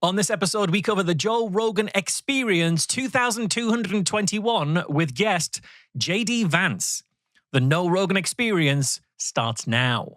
On this episode, we cover the Joe Rogan Experience 2221 with guest JD Vance. The No Rogan Experience starts now.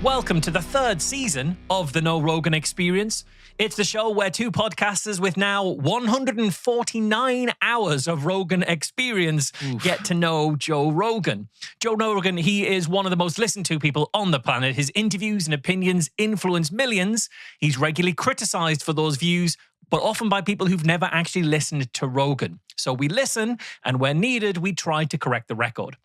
Welcome to the third season of the No Rogan Experience. It's the show where two podcasters with now 149 hours of Rogan experience get to know Joe Rogan. Joe Rogan, he is one of the most listened to people on the planet. His interviews and opinions influence millions. He's regularly criticized for those views, but often by people who've never actually listened to Rogan. So we listen, and where needed, we try to correct the record.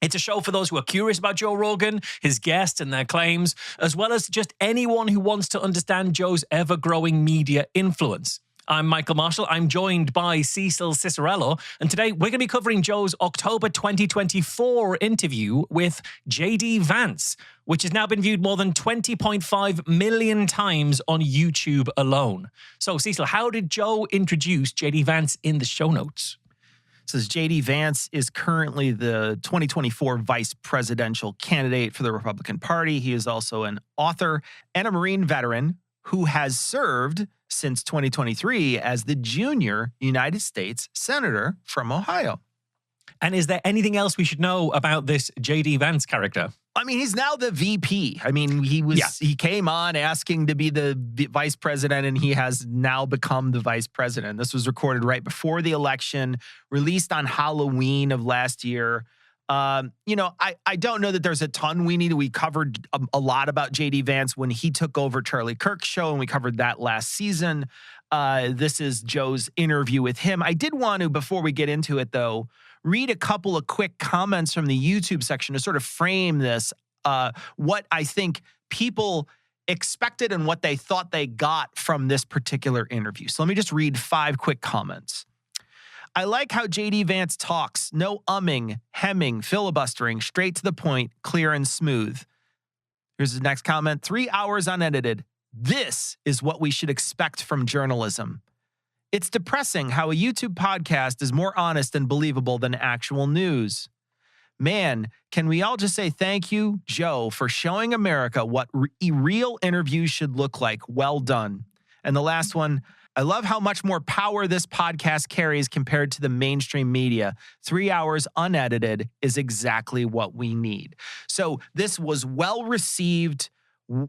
It's a show for those who are curious about Joe Rogan, his guests and their claims, as well as just anyone who wants to understand Joe's ever-growing media influence. I'm Michael Marshall. I'm joined by Cecil Cicirello, and today we're going to be covering Joe's October 2024 interview with JD Vance, which has now been viewed more than 20.5 million times on YouTube alone. So, Cecil, how did Joe introduce JD Vance in the show notes? Says JD Vance is currently the 2024 vice presidential candidate for the Republican Party. He is also an author and a Marine veteran who has served since 2023 as the junior United States Senator from Ohio. And is there anything else we should know about this JD Vance character? I mean, he's now the VP. I mean, he came on asking to be the vice president, and he has now become the vice president. This was recorded right before the election, released on Halloween of last year. I don't know that there's a ton we need. We covered a lot about JD Vance when he took over Charlie Kirk's show, and we covered that last season. This is Joe's interview with him. I did want to, before we get into it, though, read a couple of quick comments from the YouTube section to sort of frame this, what I think people expected and what they thought they got from this particular interview. So let me just read 5 quick comments. I like how JD Vance talks. No umming, hemming, filibustering, straight to the point, clear and smooth. Here's the next comment. 3 hours unedited. This is what we should expect from journalism. It's depressing how a YouTube podcast is more honest and believable than actual news. Man, can we all just say thank you, Joe, for showing America what real interviews should look like. Well done. And the last one, I love how much more power this podcast carries compared to the mainstream media. 3 hours unedited is exactly what we need. So this was well received.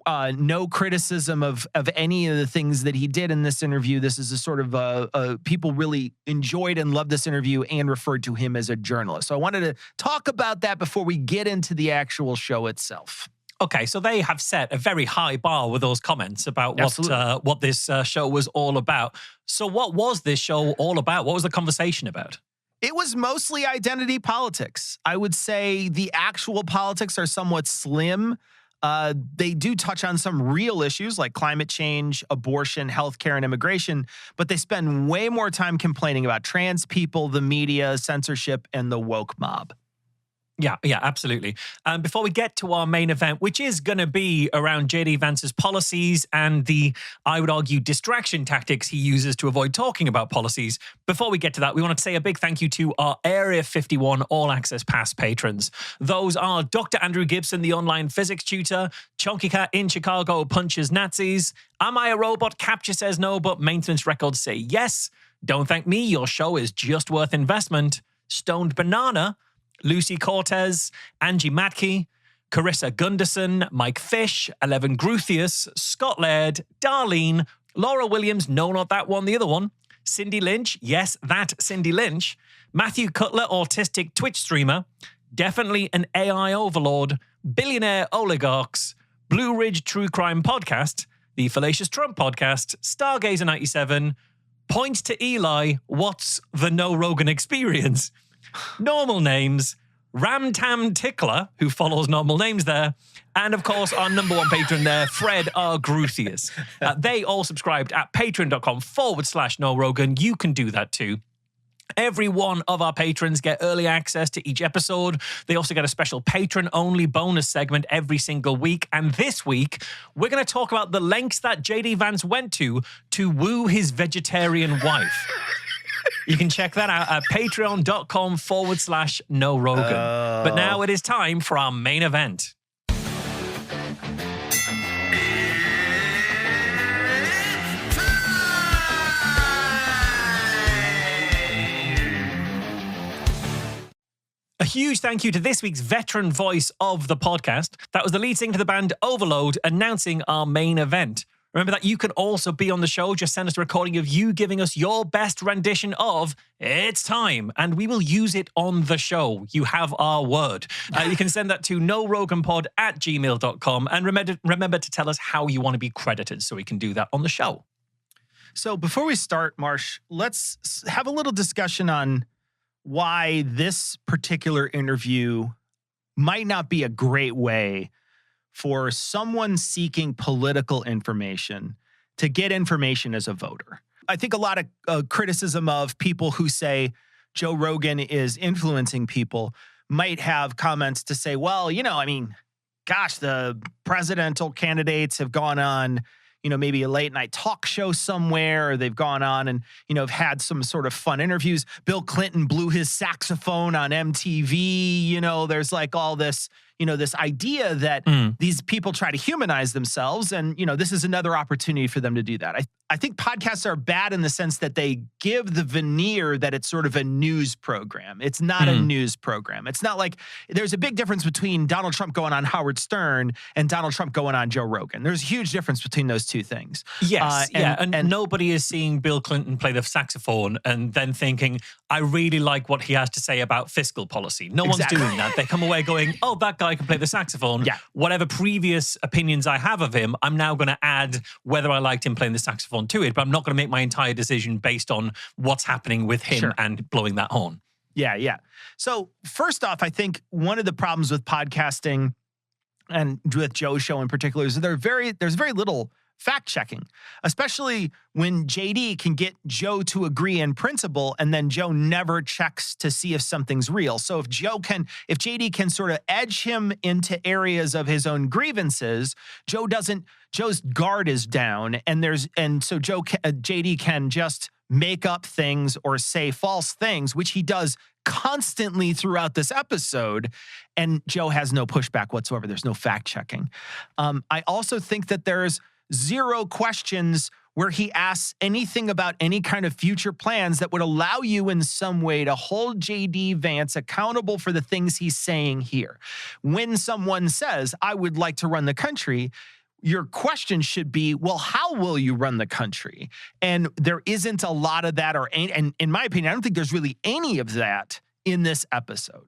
No criticism of any of the things that he did in this interview. This is a sort of people really enjoyed and loved this interview and referred to him as a journalist. So I wanted to talk about that before we get into the actual show itself. Okay, so they have set a very high bar with those comments about what this show was all about. So what was this show all about? What was the conversation about? It was mostly identity politics. I would say the actual politics are somewhat slim. They do touch on some real issues like climate change, abortion, healthcare, and immigration, but they spend way more time complaining about trans people, the media, censorship, and the woke mob. Yeah, absolutely. Before we get to our main event, which is going to be around JD Vance's policies and the, I would argue, distraction tactics he uses to avoid talking about policies. Before we get to that, we want to say a big thank you to our Area 51 All Access Pass patrons. Those are Dr. Andrew Gibson, the online physics tutor, Chunky Cat in Chicago punches Nazis, Am I a Robot? Capture says no, but maintenance records say yes. Don't thank me, your show is just worth investment. Stoned Banana, Lucy Cortez, Angie Matke, Carissa Gunderson, Mike Fish, 11 Gruthius, Scott Laird, Darlene, Laura Williams, no, not that one, the other one, Cindy Lynch, yes, that Cindy Lynch, Matthew Cutler, autistic Twitch streamer, definitely an AI overlord, billionaire oligarchs, Blue Ridge True Crime Podcast, the Fallacious Trump Podcast, Stargazer 97, Points to Eli, What's the No Rogan Experience? Normal Names, Ramtam Tickler, who follows normal names there, and of course our number one patron there, Fred R. Gruthius. They all subscribed at patreon.com/No Rogan. You can do that too. Every one of our patrons get early access to each episode. They also get a special patron-only bonus segment every single week. And this week, we're going to talk about the lengths that JD Vance went to woo his vegetarian wife. You can check that out at patreon.com/no Rogan. But now it is time for our main event. A huge thank you to this week's veteran voice of the podcast. That was the lead singer to the band Overload announcing our main event. Remember that you can also be on the show. Just send us a recording of you giving us your best rendition of It's Time, and we will use it on the show. You have our word. You can send that to noroganpod@gmail.com, and remember to tell us how you want to be credited so we can do that on the show. So before we start, Marsh, let's have a little discussion on why this particular interview might not be a great way for someone seeking political information to get information as a voter. I think a lot of criticism of people who say Joe Rogan is influencing people might have comments to say, well, gosh, the presidential candidates have gone on, maybe a late night talk show somewhere, or they've gone on and, have had some sort of fun interviews. Bill Clinton blew his saxophone on MTV. There's like all this, this idea that these people try to humanize themselves. And, this is another opportunity for them to do that. I think podcasts are bad in the sense that they give the veneer that it's sort of a news program. It's not a news program. It's not like there's a big difference between Donald Trump going on Howard Stern and Donald Trump going on Joe Rogan. There's a huge difference between those two things. Yes, and nobody is seeing Bill Clinton play the saxophone and then thinking, I really like what he has to say about fiscal policy. No one's doing that. They come away going, oh, that guy can play the saxophone. Yeah. Whatever previous opinions I have of him, I'm now going to add whether I liked him playing the saxophone to it, but I'm not going to make my entire decision based on what's happening with him and blowing that horn. Yeah. So first off, I think one of the problems with podcasting and with Joe's show in particular is there's very little fact-checking, especially when JD can get Joe to agree in principle and then Joe never checks to see if something's real. So if JD can sort of edge him into areas of his own grievances, Joe's guard is down, and so JD can just make up things or say false things, which he does constantly throughout this episode, and Joe has no pushback whatsoever. There's no fact-checking. I also think that there's zero questions where he asks anything about any kind of future plans that would allow you in some way to hold JD Vance accountable for the things he's saying here. When someone says, I would like to run the country, your question should be, well, how will you run the country? And there isn't a lot of that, and in my opinion, I don't think there's really any of that in this episode.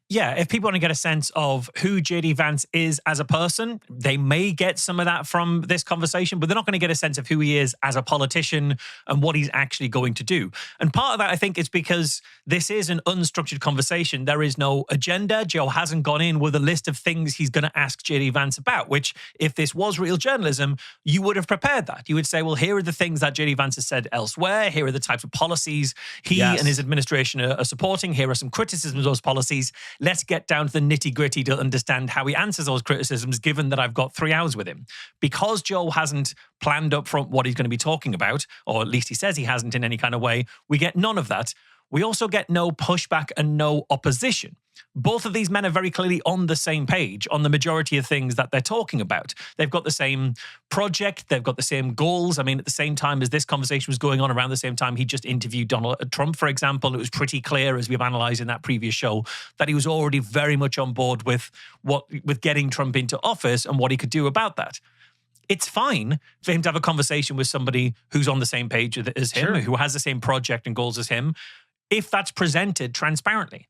Yeah, if people want to get a sense of who JD Vance is as a person, they may get some of that from this conversation, but they're not going to get a sense of who he is as a politician and what he's actually going to do. And part of that, I think, is because this is an unstructured conversation. There is no agenda. Joe hasn't gone in with a list of things he's going to ask JD Vance about, which if this was real journalism, you would have prepared that. You would say, well, here are the things that JD Vance has said elsewhere. Here are the types of policies he and his administration are supporting. Here are some criticisms of those policies. Let's get down to the nitty-gritty to understand how he answers those criticisms, given that I've got 3 hours with him. Because Joe hasn't planned up front what he's going to be talking about, or at least he says he hasn't in any kind of way, we get none of that. We also get no pushback and no opposition. Both of these men are very clearly on the same page on the majority of things that they're talking about. They've got the same project. They've got the same goals. I mean, at the same time as this conversation was going on, around the same time he just interviewed Donald Trump, for example, it was pretty clear, as we've analyzed in that previous show, that he was already very much on board with getting Trump into office and what he could do about that. It's fine for him to have a conversation with somebody who's on the same page as him, who has the same project and goals as him, if that's presented transparently.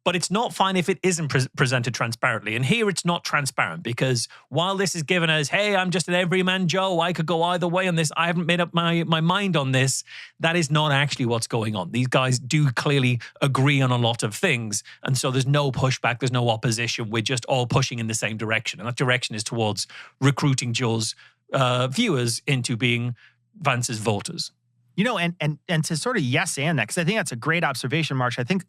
But it's not fine if it isn't presented transparently. And here it's not transparent, because while this is given as, hey, I'm just an everyman Joe, I could go either way on this, I haven't made up my mind on this, that is not actually what's going on. These guys do clearly agree on a lot of things. And so there's no pushback, there's no opposition. We're just all pushing in the same direction. And that direction is towards recruiting Joe's viewers into being Vance's voters. And to sort of yes and that, because I think that's a great observation, Marsh. I think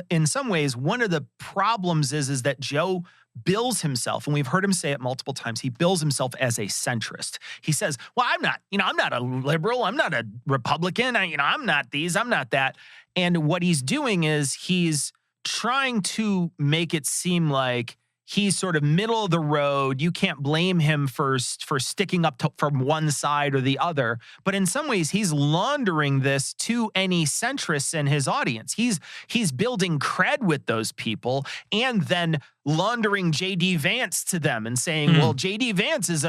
in some ways, one of the problems is that Joe bills himself, and we've heard him say it multiple times, he bills himself as a centrist. He says, well, I'm not a liberal, I'm not a Republican, I'm not these, I'm not that. And what he's doing is he's trying to make it seem like he's sort of middle of the road. You can't blame him for sticking up from one side or the other. But in some ways, he's laundering this to any centrists in his audience. He's building cred with those people and then laundering JD Vance to them and saying, well, JD Vance is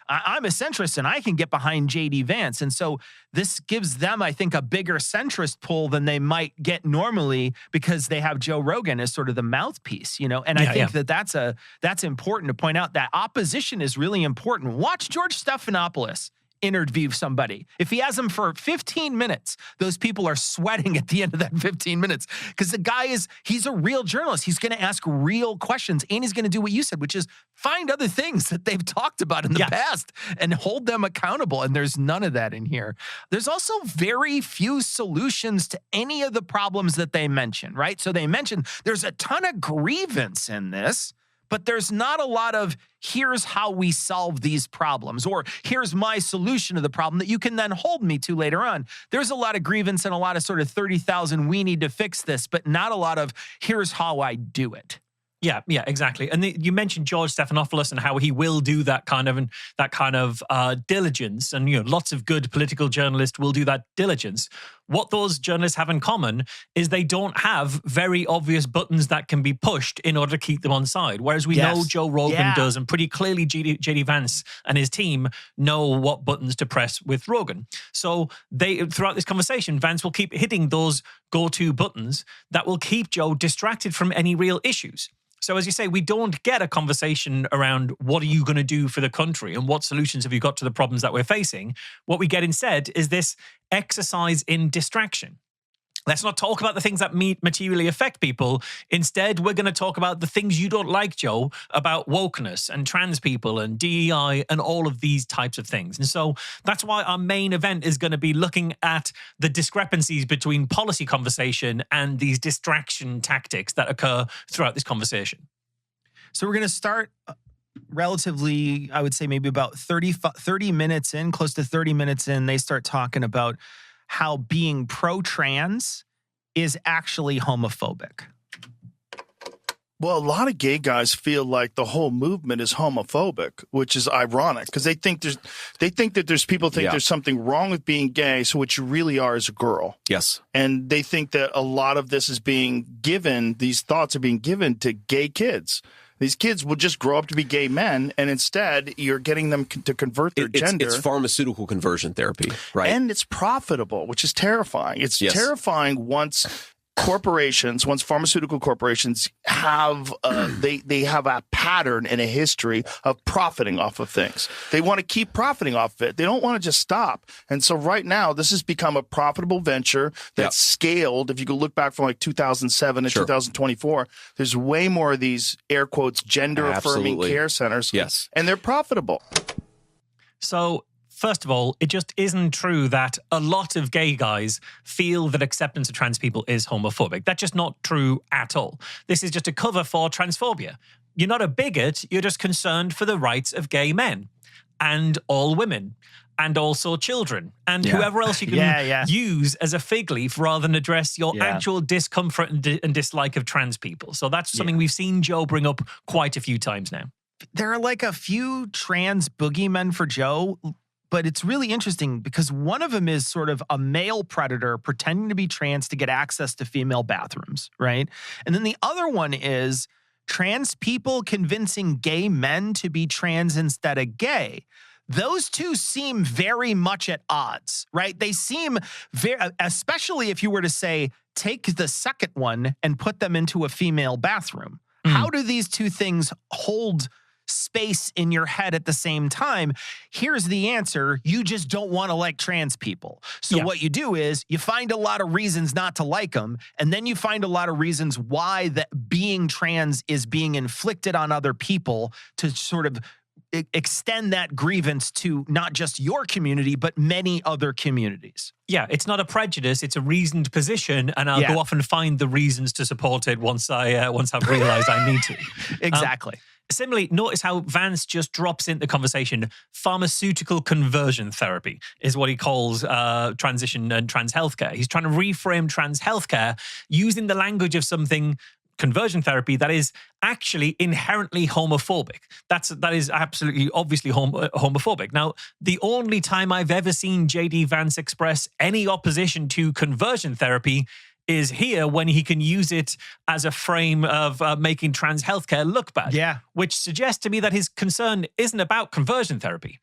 I'm a centrist and I can get behind JD Vance. And so this gives them, I think, a bigger centrist pull than they might get normally because they have Joe Rogan as sort of the mouthpiece, And I think that's important to point out. That opposition is really important. Watch George Stephanopoulos interview somebody. If he has them for 15 minutes, those people are sweating at the end of that 15 minutes because the guy he's a real journalist. He's going to ask real questions and he's going to do what you said, which is find other things that they've talked about in the past and hold them accountable. And there's none of that in here. There's also very few solutions to any of the problems that they mention, right? So they mentioned there's a ton of grievance in this, but there's not a lot of here's how we solve these problems or here's my solution to the problem that you can then hold me to later on. There's a lot of grievance and a lot of sort of 30,000 we need to fix this, but not a lot of here's how I do it. Yeah, exactly. And you mentioned George Stephanopoulos and how he will do that kind of diligence. And lots of good political journalists will do that diligence. What those journalists have in common is they don't have very obvious buttons that can be pushed in order to keep them on side. Whereas we know Joe Rogan does, and pretty clearly JD Vance and his team know what buttons to press with Rogan. So throughout this conversation, Vance will keep hitting those go-to buttons that will keep Joe distracted from any real issues. So as you say, we don't get a conversation around what are you going to do for the country and what solutions have you got to the problems that we're facing. What we get instead is this exercise in distraction. Let's not talk about the things that materially affect people. Instead, we're going to talk about the things you don't like, Joe, about wokeness and trans people and DEI and all of these types of things. And so that's why our main event is going to be looking at the discrepancies between policy conversation and these distraction tactics that occur throughout this conversation. So we're going to start relatively, I would say maybe about 30 minutes in, close to 30 minutes in, they start talking about how being pro-trans is actually homophobic. Well, a lot of gay guys feel like the whole movement is homophobic, which is ironic because they think that there's people think there's something wrong with being gay. So what you really are is a girl. Yes. And they think that a lot of this is being given, these thoughts are being given to gay kids. These kids will just grow up to be gay men, and instead you're getting them to convert their gender. It's pharmaceutical conversion therapy, right? And it's profitable, which is terrifying. It's terrifying once pharmaceutical corporations have they have a pattern and a history of profiting off of things. They want to keep profiting off of it. They don't want to just stop. And so right now, this has become a profitable venture that's scaled. If you go look back from like 2007 to 2024, there's way more of these air quotes gender affirming care centers. Yes, and they're profitable. So first of all, it just isn't true that a lot of gay guys feel that acceptance of trans people is homophobic. That's just not true at all. This is just a cover for transphobia. You're not a bigot, you're just concerned for the rights of gay men and all women and also children and whoever else you can use as a fig leaf rather than address your actual discomfort and dislike of trans people. So that's something we've seen Joe bring up quite a few times now. There are like a few trans boogeymen for Joe, but it's really interesting because one of them is sort of a male predator pretending to be trans to get access to female bathrooms, right? And then the other one is trans people convincing gay men to be trans instead of gay. Those two seem very much at odds, right? They seem very, especially if you were to say, take the second one and put them into a female bathroom. How do these two things hold space in your head at the same time? Here's the answer. You just don't want to like trans people. So what you do is you find a lot of reasons not to like them, and then you find a lot of reasons why that being trans is being inflicted on other people to sort of extend that grievance to not just your community, but many other communities. Yeah, it's not a prejudice; it's a reasoned position, and I'll go off and find the reasons to support it once I've realized I need to. Exactly. Similarly, notice how Vance just drops into the conversation. Pharmaceutical conversion therapy is what he calls transition and trans healthcare. He's trying to reframe trans healthcare using the language of something, conversion therapy, that is actually inherently homophobic. That is absolutely obviously homophobic. Now, the only time I've ever seen JD Vance express any opposition to conversion therapy is here, when he can use it as a frame of making trans healthcare look bad. Yeah. Which suggests to me that his concern isn't about conversion therapy.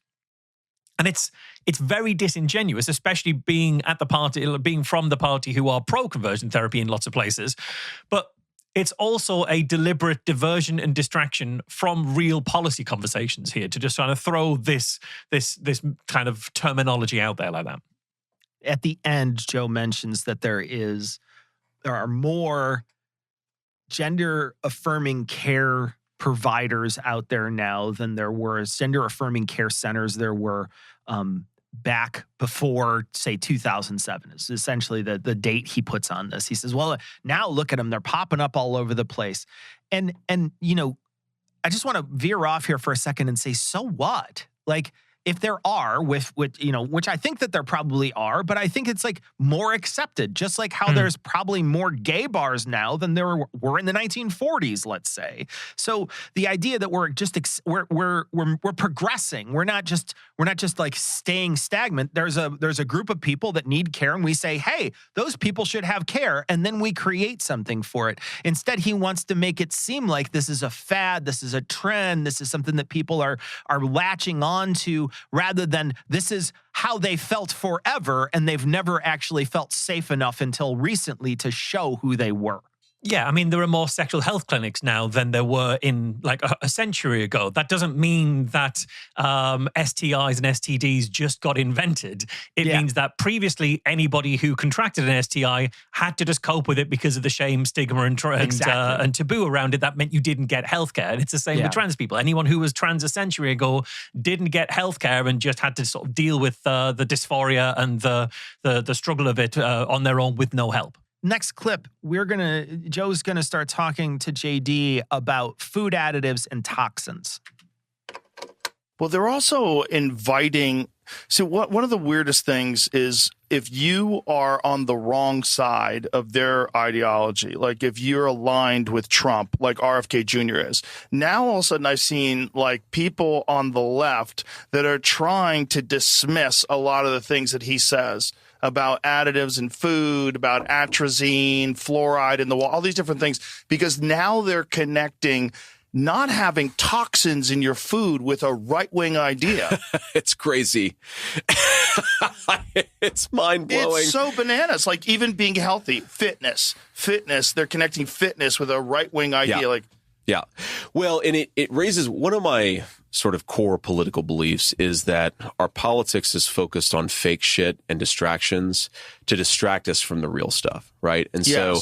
And it's very disingenuous, especially being from the party who are pro-conversion therapy in lots of places. But it's also a deliberate diversion and distraction from real policy conversations here, to just trying to throw this kind of terminology out there like that. At the end, Joe mentions that there are more gender-affirming care providers out there now than there were gender-affirming care centers there were back before, say, 2007 is essentially the date he puts on this. He says, well, now look at them. They're popping up all over the place. And you know, I just want to veer off here for a second and say, so what? Like, if there are, with you know, which I think that there probably are, but I think it's like more accepted, just like how there's probably more gay bars now than there were in the 1940s, let's say. So the idea that we're just we're progressing, we're not just like staying stagnant. There's a group of people that need care, and we say, hey, those people should have care, and then we create something for it. Instead, he wants to make it seem like this is a fad, this is a trend, this is something that people are latching on to, rather than this is how they felt forever, and they've never actually felt safe enough until recently to show who they were. Yeah, I mean, there are more sexual health clinics now than there were in like a century ago. That doesn't mean that STIs and STDs just got invented. It means that previously anybody who contracted an STI had to just cope with it because of the shame, stigma, and taboo around it. That meant you didn't get healthcare. And it's the same with trans people. Anyone who was trans a century ago didn't get healthcare and just had to sort of deal with the dysphoria and the struggle of it on their own with no help. Next clip, Joe's gonna start talking to JD about food additives and toxins. Well, they're also inviting. So one of the weirdest things is if you are on the wrong side of their ideology, like if you're aligned with Trump, like RFK Jr. is, now all of a sudden I've seen like people on the left that are trying to dismiss a lot of the things that he says about additives in food, about atrazine, fluoride in the wall, all these different things, because now they're connecting not having toxins in your food with a right-wing idea. It's crazy. It's mind-blowing. It's so bananas. Like even being healthy, fitness, they're connecting fitness with a right-wing idea. Yeah. Well, and it raises one of my sort of core political beliefs is that our politics is focused on fake shit and distractions to distract us from the real stuff, right? And so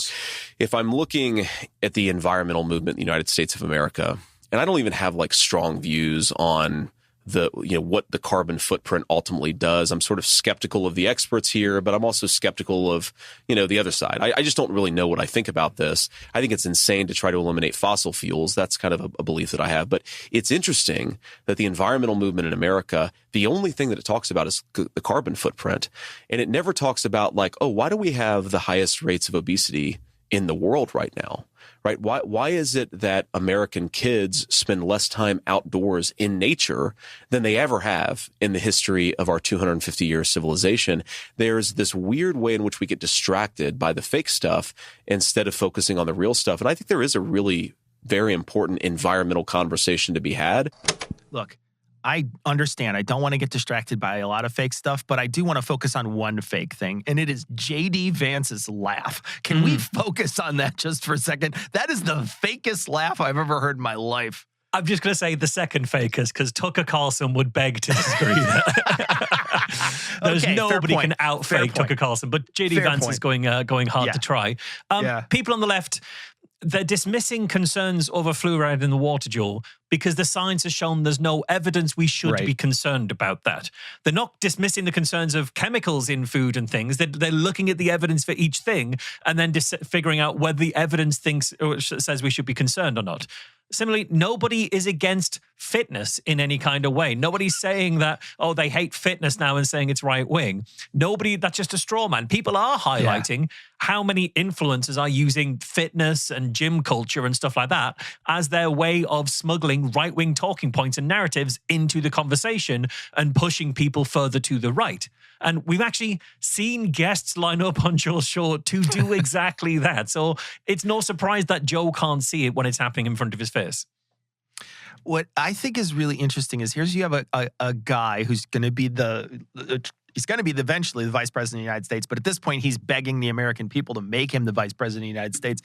if I'm looking at the environmental movement in the United States of America, and I don't even have like strong views on what the carbon footprint ultimately does. I'm sort of skeptical of the experts here, but I'm also skeptical of, the other side. I just don't really know what I think about this. I think it's insane to try to eliminate fossil fuels. That's kind of a belief that I have. But it's interesting that the environmental movement in America, the only thing that it talks about is the carbon footprint. And it never talks about like, oh, why do we have the highest rates of obesity in the world right now? Right? Why is it that American kids spend less time outdoors in nature than they ever have in the history of our 250-year civilization? There's this weird way in which we get distracted by the fake stuff instead of focusing on the real stuff. And I think there is a really very important environmental conversation to be had. Look, I understand. I don't want to get distracted by a lot of fake stuff, but I do want to focus on one fake thing, and it is JD Vance's laugh. Can we focus on that just for a second? That is the fakest laugh I've ever heard in my life. I'm just going to say the second fakest because Tucker Carlson would beg to disagree. There's nobody can outfake Tucker Carlson, but JD Vance is going hard to try. People on the left, they're dismissing concerns over fluoride in the water, Joel, because the science has shown there's no evidence we should be concerned about that. They're not dismissing the concerns of chemicals in food and things. They're looking at the evidence for each thing and then figuring out whether the evidence thinks or says we should be concerned or not. Similarly, nobody is against fitness in any kind of way. Nobody's saying that, oh, they hate fitness now and saying it's right wing. Nobody, that's just a straw man. People are highlighting how many influencers are using fitness and gym culture and stuff like that as their way of smuggling right wing talking points and narratives into the conversation and pushing people further to the right. And we've actually seen guests line up on Joe's show to do exactly that. So it's no surprise that Joe can't see it when it's happening in front of his face. What I think is really interesting is you have a guy who's going to be eventually the vice president of the United States. But at this point, he's begging the American people to make him the vice president of the United States.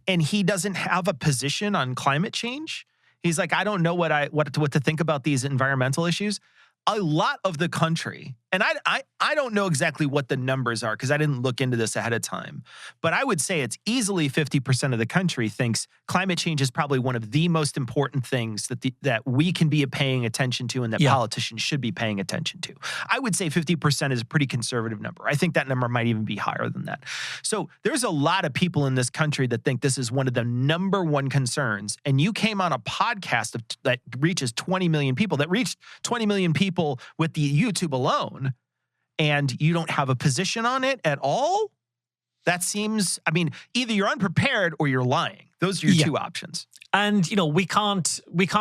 And he doesn't have a position on climate change. He's like, I don't know what to think about these environmental issues. A lot of the country, and I don't know exactly what the numbers are because I didn't look into this ahead of time, but I would say it's easily 50% of the country thinks climate change is probably one of the most important things that we can be paying attention to and that politicians should be paying attention to. I would say 50% is a pretty conservative number. I think that number might even be higher than that. So there's a lot of people in this country that think this is one of the number one concerns, and you came on a podcast that reaches 20 million people, that reached 20 million people with the YouTube alone, and you don't have a position on it at all? That seems, I mean, either you're unprepared or you're lying. Those are your two options. And, we can't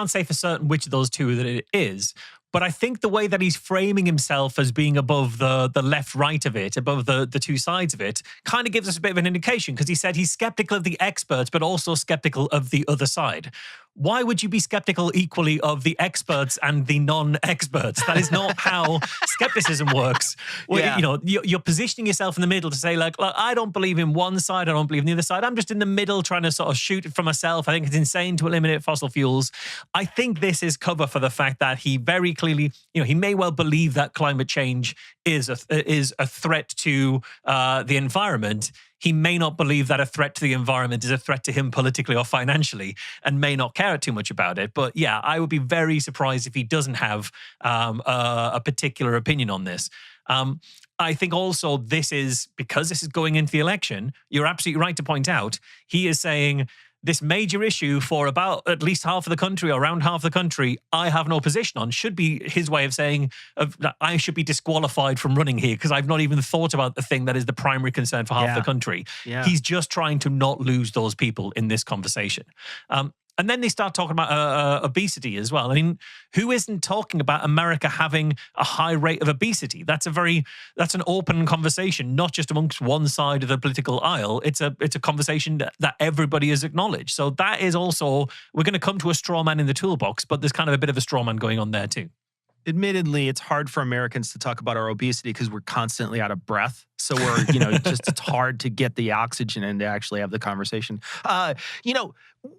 say for certain which of those two that it is. But I think the way that he's framing himself as being above the left-right of it, above the two sides of it, kind of gives us a bit of an indication, because he said he's skeptical of the experts, but also skeptical of the other side. Why would you be skeptical equally of the experts and the non-experts? That is not how skepticism works. Well, you're positioning yourself in the middle to say, like, I don't believe in one side, I don't believe in the other side. I'm just in the middle trying to sort of shoot it for myself. I think it's insane to eliminate fossil fuels. I think this is cover for the fact that he very clearly, he may well believe that climate change is a threat to the environment. He may not believe that a threat to the environment is a threat to him politically or financially, and may not care too much about it. But yeah, I would be very surprised if he doesn't have a particular opinion on this. I think also because this is going into the election, you're absolutely right to point out, he is saying this major issue for about at least half of the country, or around half the country, I have no position on, should be his way of saying that I should be disqualified from running here because I've not even thought about the thing that is the primary concern for half the country. Yeah. He's just trying to not lose those people in this conversation. And then they start talking about obesity as well. I mean, who isn't talking about America having a high rate of obesity? That's an open conversation, not just amongst one side of the political aisle. It's a conversation that everybody has acknowledged. So that is also, we're going to come to a straw man in the toolbox, but there's kind of a bit of a straw man going on there too. Admittedly, it's hard for Americans to talk about our obesity because we're constantly out of breath. So we're, it's hard to get the oxygen in to actually have the conversation.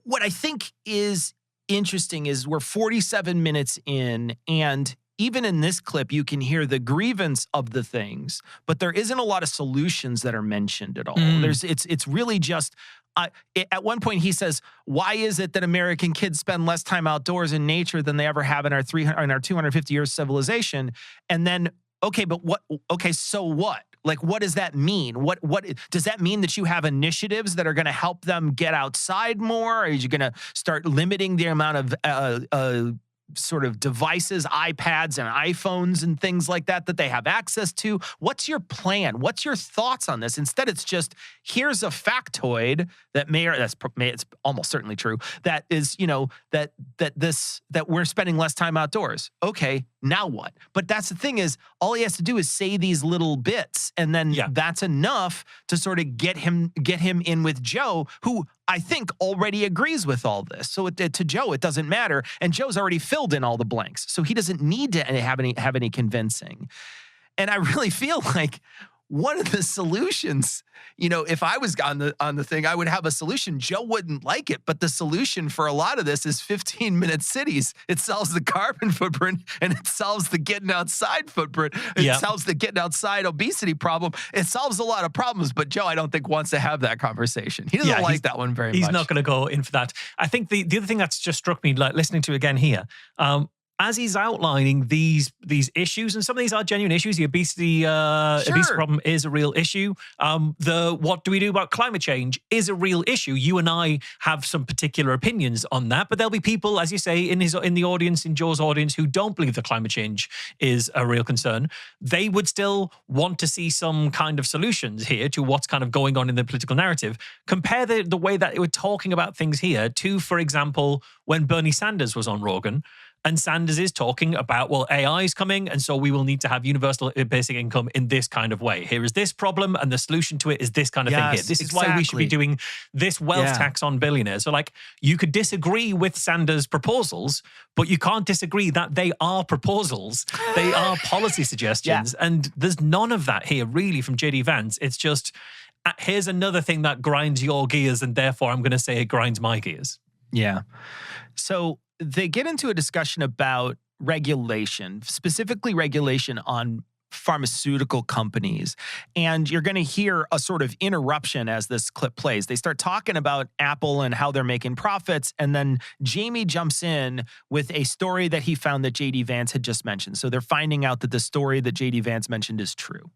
What I think is interesting is we're 47 minutes in, and even in this clip, you can hear the grievance of the things, but there isn't a lot of solutions that are mentioned at all. It's really just, at one point he says, why is it that American kids spend less time outdoors in nature than they ever have in our 250 years civilization? And then, so what? Like, what does that mean? What does that mean that you have initiatives that are going to help them get outside more? Are you going to start limiting the amount of sort of devices, iPads and iPhones and things like that they have access to? What's your plan? What's your thoughts on this? Instead, it's just, here's a factoid that it's almost certainly true, that is, that we're spending less time outdoors. Okay, now what? But that's the thing, is all he has to do is say these little bits, and then that's enough to sort of get him in with Joe, who I think already agrees with all this. So to Joe, it doesn't matter, and Joe's already filled in all the blanks, so he doesn't need to have any convincing. And I really feel like one of the solutions, if I was on the thing, I would have a solution. Joe wouldn't like it, but the solution for a lot of this is 15-minute cities. It solves the carbon footprint, and it solves the getting outside footprint. It solves the getting outside obesity problem. It solves a lot of problems, but Joe, I don't think, wants to have that conversation. He doesn't like that one very much. He's not going to go in for that. I think the other thing that's just struck me, like listening to again here, as he's outlining these issues, and some of these are genuine issues. The obesity problem is a real issue. What do we do about climate change is a real issue. You and I have some particular opinions on that, but there'll be people, as you say, in the audience, in Joe's audience, who don't believe that climate change is a real concern. They would still want to see some kind of solutions here to what's kind of going on in the political narrative. Compare the way that we're talking about things here to, for example, when Bernie Sanders was on Rogan. And Sanders is talking about, well, AI is coming, and so we will need to have universal basic income in this kind of way. Here is this problem, and the solution to it is this kind of thing here. This is why we should be doing this wealth tax on billionaires. So, like, you could disagree with Sanders' proposals, but you can't disagree that they are proposals. They are policy suggestions. And there's none of that here, really, from JD Vance. It's just, here's another thing that grinds your gears, and therefore I'm going to say it grinds my gears. Yeah. So they get into a discussion about regulation, specifically regulation on pharmaceutical companies. And you're going to hear a sort of interruption as this clip plays. They start talking about Apple and how they're making profits. And then Jamie jumps in with a story that he found that JD Vance had just mentioned. So they're finding out that the story that JD Vance mentioned is true.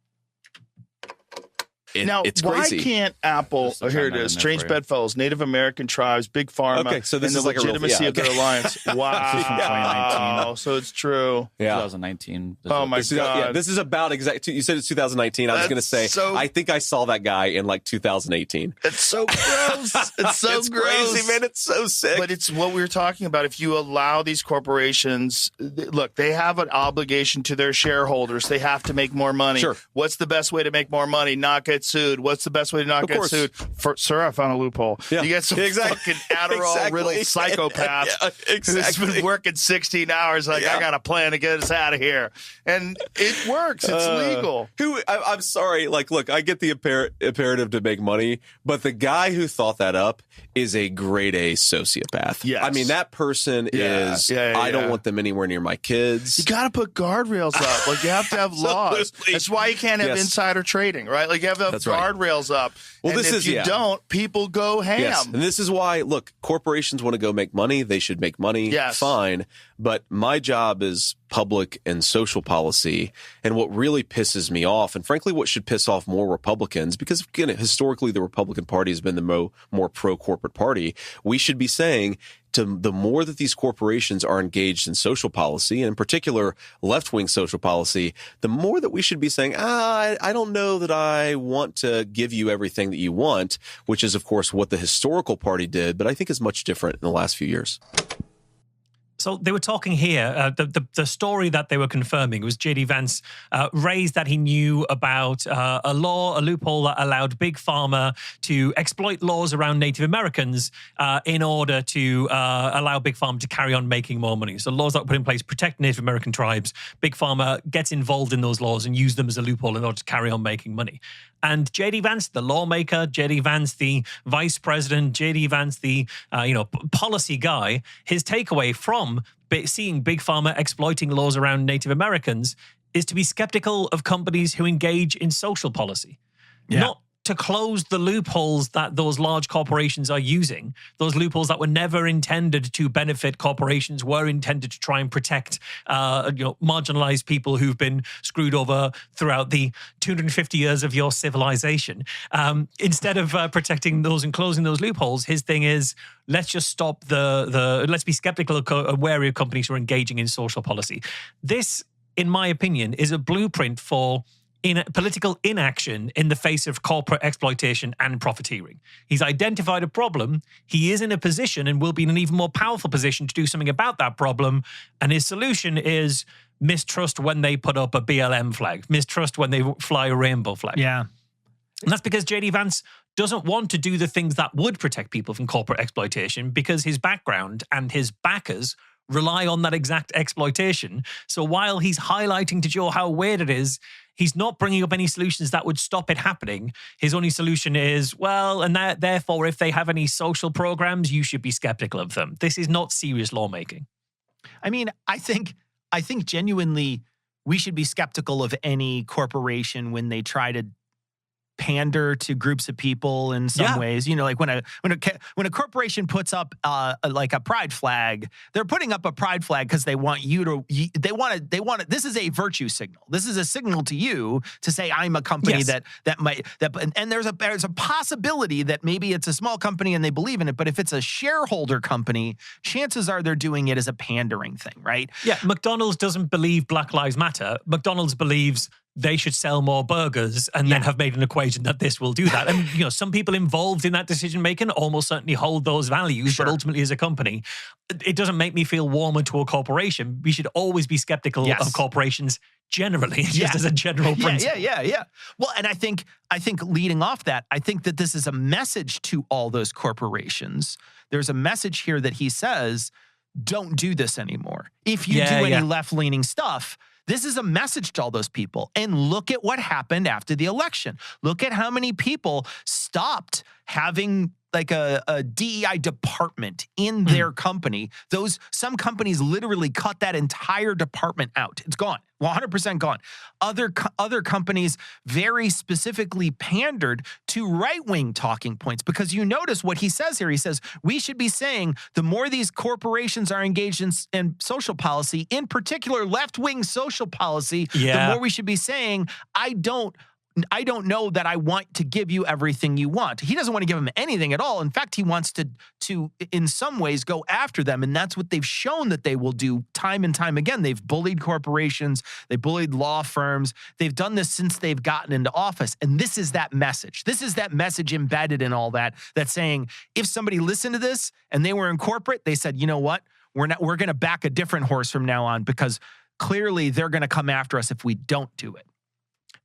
Now, it's why crazy. Can't Apple, here it is, strange bedfellows, Native American tribes, big pharma, so this and is the like legitimacy of their alliance. Wow. This is from 2019. So it's true. 2019. Oh, my God. Yeah, this is about you said it's 2019. I was going to say, I think I saw that guy in like 2018. It's so gross. It's so it's gross. Crazy, man. It's so sick. But it's what we were talking about. If you allow these corporations, look, they have an obligation to their shareholders. They have to make more money. Sure. What's the best way to make more money? Not get sued. What's the best way to not get sued? Sir, I found a loophole. Yeah. You get some fucking Adderall-riddled psychopath who's been working 16 hours like, I got a plan to get us out of here. And it works. It's legal. I'm sorry. Like, look, I get the imperative to make money, but the guy who thought that up is a grade A sociopath. Yes. I mean, that person is, I don't want them anywhere near my kids. You got to put guardrails up. Like, you have to have laws. That's why you can't have insider trading, right? Like, you have to have guardrails up. Well, and if you don't, people go ham. Yes. And this is why, look, corporations want to go make money. They should make money. Yes. Fine. But my job is public and social policy. And what really pisses me off, and frankly, what should piss off more Republicans, because again, historically, the Republican Party has been the more pro-corporate party. We should be saying, the more that these corporations are engaged in social policy, and in particular left-wing social policy, the more that we should be saying, I don't know that I want to give you everything that you want, which is, of course, what the historical party did, but I think is much different in the last few years. So they were talking here, the story that they were confirming was JD Vance raised that he knew about a loophole that allowed Big Pharma to exploit laws around Native Americans in order to allow Big Pharma to carry on making more money. So laws that were put in place protect Native American tribes. Big Pharma gets involved in those laws and use them as a loophole in order to carry on making money. And JD Vance, the lawmaker, JD Vance, the vice president, JD Vance, the policy guy, his takeaway from seeing Big Pharma exploiting laws around Native Americans is to be skeptical of companies who engage in social policy. Yeah. Not to close the loopholes that those large corporations are using, those loopholes that were never intended to benefit corporations, were intended to try and protect marginalized people who've been screwed over throughout the 250 years of your civilization. Instead of protecting those and closing those loopholes, his thing is, let's just stop let's be skeptical and wary of companies who are engaging in social policy. This, in my opinion, is a blueprint for political inaction in the face of corporate exploitation and profiteering. He's identified a problem. He is in a position and will be in an even more powerful position to do something about that problem. And his solution is mistrust when they put up a BLM flag, mistrust when they fly a rainbow flag. Yeah. And that's because JD Vance doesn't want to do the things that would protect people from corporate exploitation, because his background and his backers rely on that exact exploitation. So while he's highlighting to Joe how weird it is, He's not bringing up any solutions that would stop it happening. His only solution is, well, and therefore, if they have any social programs, you should be skeptical of them. This is not serious lawmaking. I mean, I think genuinely we should be skeptical of any corporation when they try to pander to groups of people in some ways. You know, like when a corporation puts up like a pride flag, they're putting up a pride flag because they want you to. They want to. This is a virtue signal. This is a signal to you to say I'm a company that might. And there's a possibility that maybe it's a small company and they believe in it. But if it's a shareholder company, chances are they're doing it as a pandering thing, right? Yeah, McDonald's doesn't believe Black Lives Matter. McDonald's believes they should sell more burgers and then have made an equation that this will do that. And, you know, some people involved in that decision-making almost certainly hold those values, but ultimately as a company, it doesn't make me feel warmer to a corporation. We should always be skeptical of corporations generally, just as a general principle. Yeah. Well, and I think leading off that, I think that this is a message to all those corporations. There's a message here that he says, don't do this anymore. If you do any left-leaning stuff, this is a message to all those people. And look at what happened after the election. Look at how many people stopped having like a DEI department in their company. Some companies literally cut that entire department out. It's gone. 100% gone. Other companies very specifically pandered to right-wing talking points, because you notice what he says here. He says, we should be saying the more these corporations are engaged in social policy, in particular left-wing social policy, the more we should be saying, I don't know that I want to give you everything you want. He doesn't want to give them anything at all. In fact, he wants to in some ways go after them. And that's what they've shown that they will do time and time again. They've bullied corporations. They bullied law firms. They've done this since they've gotten into office. And this is that message. This is that message embedded in all that, that's saying if somebody listened to this and they were in corporate, they said, you know what? We're going to back a different horse from now on, because clearly they're going to come after us if we don't do it.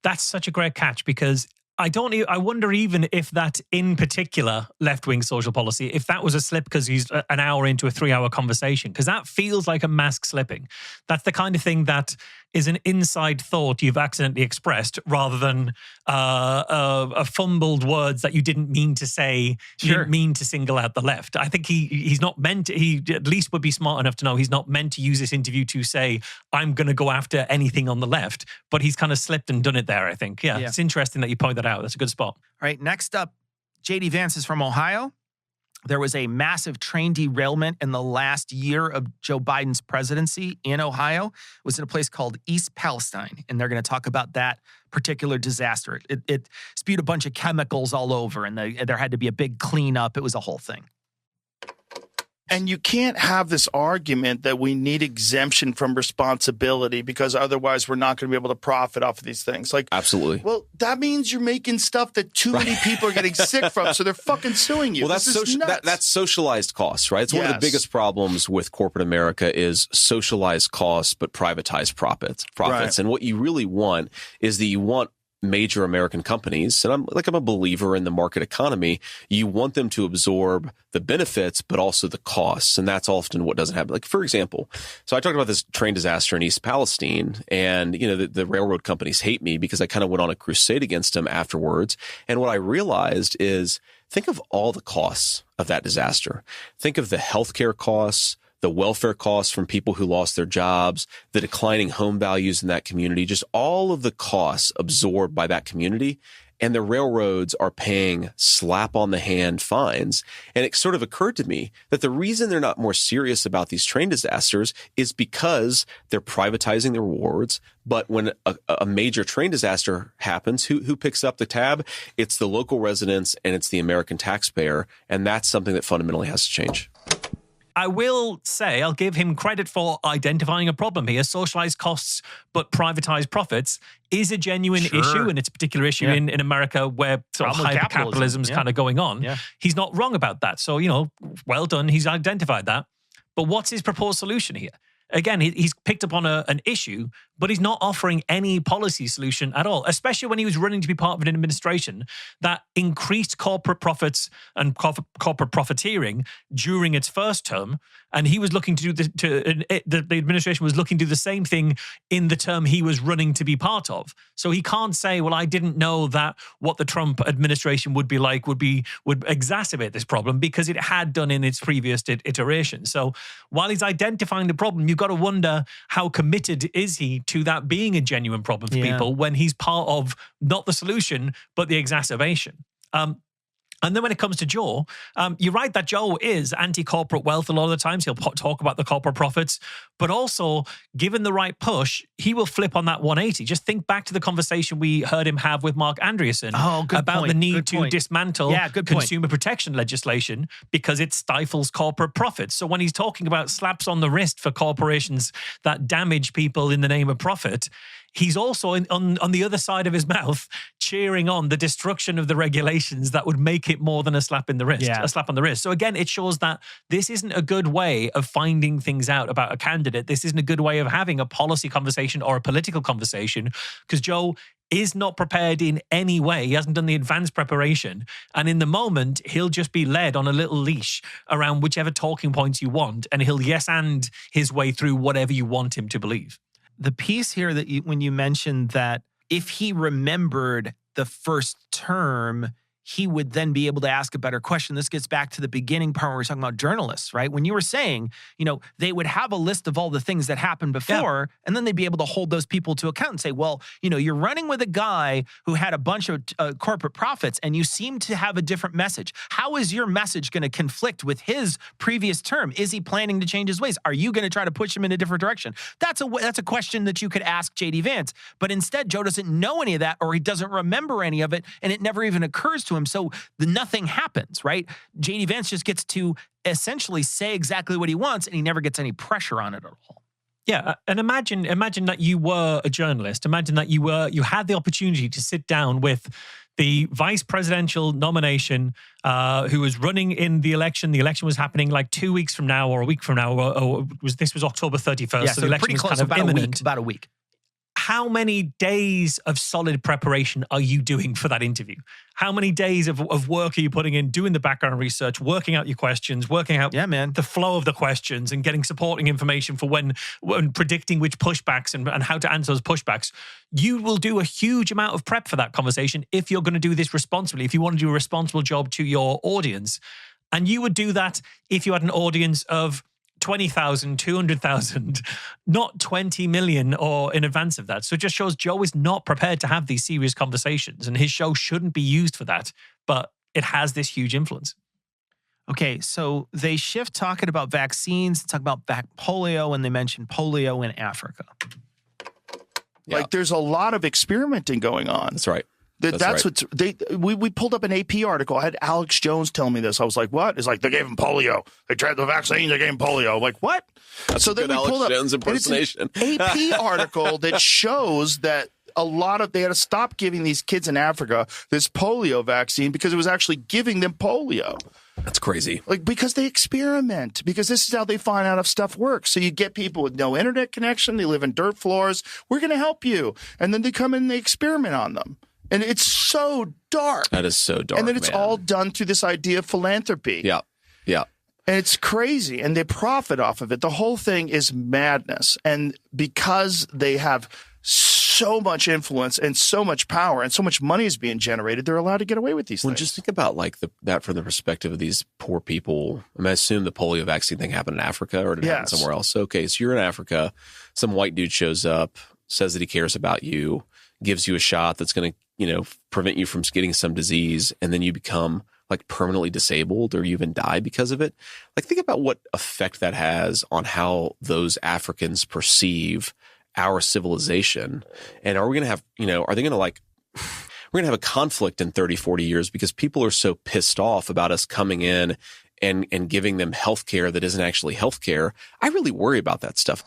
That's such a great catch, because I wonder even if that in particular left-wing social policy, if that was a slip because he's an hour into a 3-hour conversation, because that feels like a mask slipping. That's the kind of thing that is an inside thought you've accidentally expressed, rather than a fumbled words that you didn't mean to say, you didn't mean to single out the left. I think he's not meant to, he at least would be smart enough to know he's not meant to use this interview to say, I'm going to go after anything on the left, but he's kind of slipped and done it there, I think. Yeah, it's interesting that you point that out. That's a good spot. All right, next up, JD Vance is from Ohio. There was a massive train derailment in the last year of Joe Biden's presidency in Ohio. It was in a place called East Palestine, and they're going to talk about that particular disaster. It spewed a bunch of chemicals all over, and there had to be a big cleanup. It was a whole thing. And you can't have this argument that we need exemption from responsibility because otherwise we're not going to be able to profit off of these things. Like, absolutely. Well, that means you're making stuff that too many people are getting sick from, so they're fucking suing you. Well, that's socialized costs, right? It's one of the biggest problems with corporate America is socialized costs, but privatized profits. Right. And what you really want is that you want major American companies, and I'm a believer in the market economy, you want them to absorb the benefits, but also the costs. And that's often what doesn't happen. Like, for example, so I talked about this train disaster in East Palestine, and, you know, the railroad companies hate me because I kind of went on a crusade against them afterwards. And what I realized is, think of all the costs of that disaster. Think of the healthcare costs, the welfare costs from people who lost their jobs, the declining home values in that community, just all of the costs absorbed by that community. And the railroads are paying slap-on-the-hand fines. And it sort of occurred to me that the reason they're not more serious about these train disasters is because they're privatizing the rewards. But when a major train disaster happens, who picks up the tab? It's the local residents and it's the American taxpayer. And that's something that fundamentally has to change. I will say, I'll give him credit for identifying a problem here. Socialized costs, but privatized profits is a genuine issue, and it's a particular issue in America where sort of hyper-capitalism is kind of going on. Yeah. He's not wrong about that. So, you know, well done. He's identified that. But what's his proposed solution here? again, he's picked up on an issue, but he's not offering any policy solution at all, especially when he was running to be part of an administration that increased corporate profits and corporate profiteering during its first term. And he was looking to do the administration was looking to do the same thing in the term he was running to be part of. So he can't say, well, I didn't know that what the Trump administration would be like would exacerbate this problem, because it had done in its previous iteration. So while he's identifying the problem, you've got to wonder how committed is he to that being a genuine problem for people when he's part of not the solution, but the exacerbation. And then when it comes to Joe, you're right that Joe is anti-corporate wealth a lot of the times. He'll talk about the corporate profits, but also, given the right push, he will flip on that 180. Just think back to the conversation we heard him have with Mark Andreessen about the need to dismantle consumer protection legislation because it stifles corporate profits. So when he's talking about slaps on the wrist for corporations that damage people in the name of profit, he's also on the other side of his mouth cheering on the destruction of the regulations that would make it more than a slap in the wrist, a slap on the wrist. So again, it shows that this isn't a good way of finding things out about a candidate. This isn't a good way of having a policy conversation or a political conversation, because Joe is not prepared in any way. He hasn't done the advanced preparation. And in the moment, he'll just be led on a little leash around whichever talking points you want, and he'll and his way through whatever you want him to believe. The piece here that when you mentioned that if he remembered the first term, he would then be able to ask a better question. This gets back to the beginning part where we're talking about journalists, right? When you were saying, they would have a list of all the things that happened before, and then they'd be able to hold those people to account and say, well, you're running with a guy who had a bunch of corporate profits, and you seem to have a different message. How is your message going to conflict with his previous term? Is he planning to change his ways? Are you going to try to push him in a different direction? That's a question that you could ask JD Vance, but instead Joe doesn't know any of that, or he doesn't remember any of it, and it never even occurs to him. So nothing happens, right? JD Vance just gets to essentially say exactly what he wants, and he never gets any pressure on it at all. Yeah, and imagine that you were a journalist. Imagine that you had the opportunity to sit down with the vice presidential nomination who was running in the election. The election was happening like 2 weeks from now or a week from now. This was October 31st. Yeah, so the election was close, kind of imminent. About a week. How many days of solid preparation are you doing for that interview? How many days of work are you putting in, doing the background research, working out your questions, working out the flow of the questions, and getting supporting information for when predicting which pushbacks and how to answer those pushbacks? You will do a huge amount of prep for that conversation if you're going to do this responsibly, if you want to do a responsible job to your audience. And you would do that if you had an audience of 20,000, 200,000, not 20 million or in advance of that. So it just shows Joe is not prepared to have these serious conversations, and his show shouldn't be used for that, but it has this huge influence. Okay, so they shift talking about vaccines, talk about polio, and they mention polio in Africa. Like there's a lot of experimenting going on. That's right. That's right. We pulled up an AP article. I had Alex Jones tell me this. I was like, what? It's like, they gave him polio. They tried the vaccine. They gave him polio. I'm like, what? That's so then we pulled up Jones impersonation. It's an AP article that shows that they had to stop giving these kids in Africa this polio vaccine because it was actually giving them polio. That's crazy. Because they experiment, because this is how they find out if stuff works. So you get people with no internet connection. They live in dirt floors. We're going to help you. And then they come in and they experiment on them. And it's so dark. That is so dark. And then it's all done through this idea of philanthropy. Yeah. Yeah. And it's crazy. And they profit off of it. The whole thing is madness. And because they have so much influence and so much power and so much money is being generated, they're allowed to get away with these things. Just think about that from the perspective of these poor people. I mean, I assume the polio vaccine thing happened in Africa, or did it happen somewhere else? Okay, so you're in Africa. Some white dude shows up, says that he cares about you, gives you a shot that's going to, prevent you from getting some disease, and then you become permanently disabled or you even die because of it. Think about what effect that has on how those Africans perceive our civilization. And are we going to have, are they going to we're going to have a conflict in 30, 40 years because people are so pissed off about us coming in and giving them healthcare that isn't actually healthcare. I really worry about that stuff.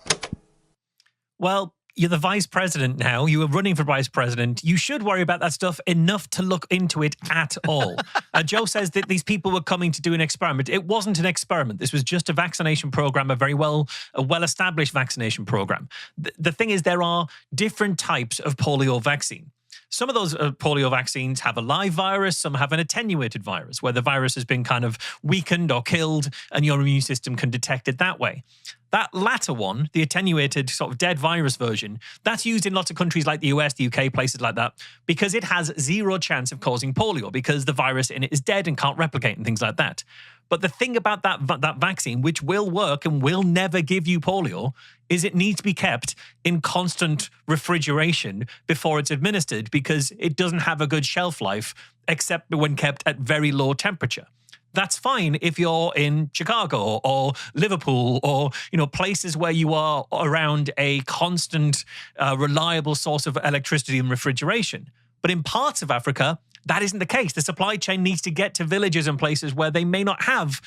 Well, You're the vice president now. You were running for vice president. You should worry about that stuff enough to look into it at all. Joe says that these people were coming to do an experiment. It wasn't an experiment. This was just a vaccination program, a well-established vaccination program. The thing is, there are different types of polio vaccine. Some of those polio vaccines have a live virus. Some have an attenuated virus, where the virus has been kind of weakened or killed, and your immune system can detect it that way. That latter one, the attenuated sort of dead virus version, that's used in lots of countries like the US, the UK, places like that, because it has zero chance of causing polio, because the virus in it is dead and can't replicate and things like that. But the thing about that vaccine, which will work and will never give you polio, is it needs to be kept in constant refrigeration before it's administered, because it doesn't have a good shelf life except when kept at very low temperature. That's fine if you're in Chicago or Liverpool or, places where you are around a constant, reliable source of electricity and refrigeration. But in parts of Africa, that isn't the case. The supply chain needs to get to villages and places where they may not have